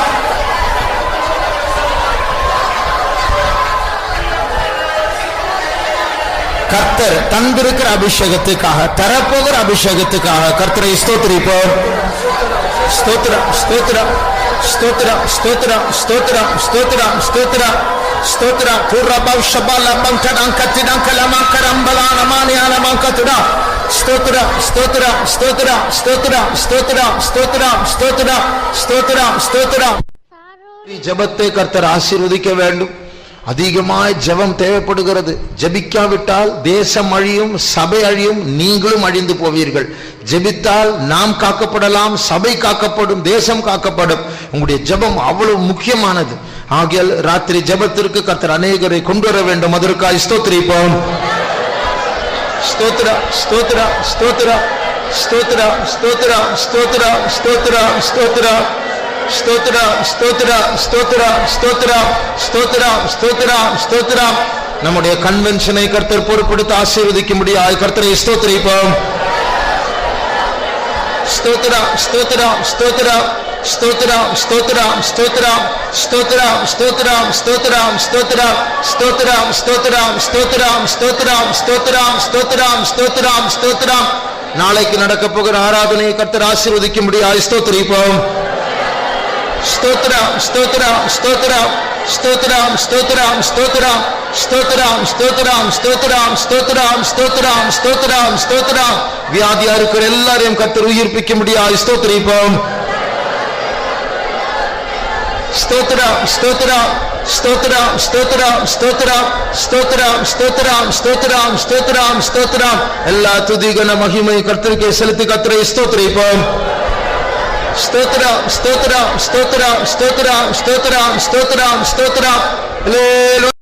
கர்த்தர் தந்திருக்கிற அபிஷேகத்துக்காக தரப்போகிற அபிஷேகத்துக்காக கர்த்தரை ஸ்தோத்திரிப்போம். ஸ்தோத்திரம் ஸ்தோத்திரம் ஸ்தோத்திரம் ஸ்தோத்திரம் ஸ்தோத்திரம் ஸ்தோத்திரம் ஸ்தோத்திரம் ஸ்தோத்திரம் துரபௌ ஷபல பங்கடங் கத்திடங் கலம கரம்பலான மானியால மங்கதுடா. ஸ்தோத்திரம் ஸ்தோத்திரம் ஸ்தோத்திரம் ஸ்தோத்திரம் ஸ்தோத்திரம் ஸ்தோத்திரம் ஸ்தோத்திரம் ஸ்தோத்திரம் ஸ்தோத்திரம். ஜெபத்தை கர்த்தர் ஆசீர்வதிக்க வேண்டும். அதிகமாய் ஜெபம் தேவைப்படுகிறது. ஜெபிக்காவிட்டால் தேசம் அழியும், சபை அழியும், நீங்களும் அழிந்து போவீர்கள். ஜெபித்தால் நாம் காக்கப்படலாம், சபை காக்கப்படும், தேசம் காக்கப்படும். உங்களுடைய ஜெபம் அவ்வளவு முக்கியமானது. ஆகையால் ராத்திரி ஜெபத்திற்கு கர்த்தர் அநேகரை கொண்டு வர வேண்டும். அதற்காக ஸ்தோத்திரிப்போம். ஸ்தோத்திர ஸ்தோத்திர ஸ்தோத்திர ஸ்தோத்திர ஸ்தோத்திர ஸ்தோத்திர ஸ்தோத்திர ஸ்தோத்திர ஸ்தோத்திர ஸ்தோத்திர ஸ்தோத்திர ஸ்தோத்திர ஸ்தோத்திர ஸ்தோத்திர ஸ்தோத்திர. நம்முடைய கன்வென்ஷனை கர்த்தர் பொறுப்படுத்த ஆசீர்வதிக்கும்படியாய் கர்த்தரை ஸ்தோத்திரிப்போம். ஸ்தோத்திர ஸ்தோத்திர ஸ்தோத்திர ஸ்தோத்திர ஸ்தோத்திர ஸ்தோத்திர ஸ்தோத்திர ஸ்தோத்திர ஸ்தோத்திர ஸ்தோத்திர ஸ்தோத்திர ஸ்தோத்திர ஸ்தோத்திர ஸ்தோத்திர ஸ்தோத்திர ஸ்தோத்திர ஸ்தோத்திர ஸ்தோத்திர. நாளைக்கு நடக்க போகிற ஆராதனையை கர்த்தர் ஆசீர்வதிக்கும்படியாய் ஸ்தோத்திரிப்போம். ஸ்தோத்திரம் ஸ்தோத்திரம் ஸ்தோத்திரம் ஸ்தோத்திரம் ஸ்தோத்திரம் ஸ்தோத்திரம் ஸ்தோத்திரம் ஸ்தோத்திரம் ஸ்தோத்திரம் ஸ்தோத்திரம் ஸ்தோத்திரம் ஸ்தோத்திரம் ஸ்தோத்திரம். வியாதியா இருக்கிற எல்லாரையும் கர்த்தர் உயிர்ப்பிக்கும்படியாய் ஸ்தோத்திரிப்போம். ஸ்தோத்திரம் ஸ்தோத்திரம் ஸ்தோத்திரம் ஸ்தோத்திரம் ஸ்தோத்திரம் ஸ்தோத்திரம் ஸ்தோத்திரம் ஸ்தோத்திரம் ஸ்தோத்திரம் ஸ்தோத்திரம். எல்லா துதிகன மகிமை கர்த்தருக்கே செலுத்தி கர்த்தரை ஸ்தோத்திரிப்போம். ஸ்தோத்திரம் ஸ்தோத்திரம் ஸ்தோத்திரம் ஸ்தோத்திரம் ஸ்தோத்திரம் ஸ்தோத்திரம் ஸ்தோத்திரம் ஸ்தோத்திரம்.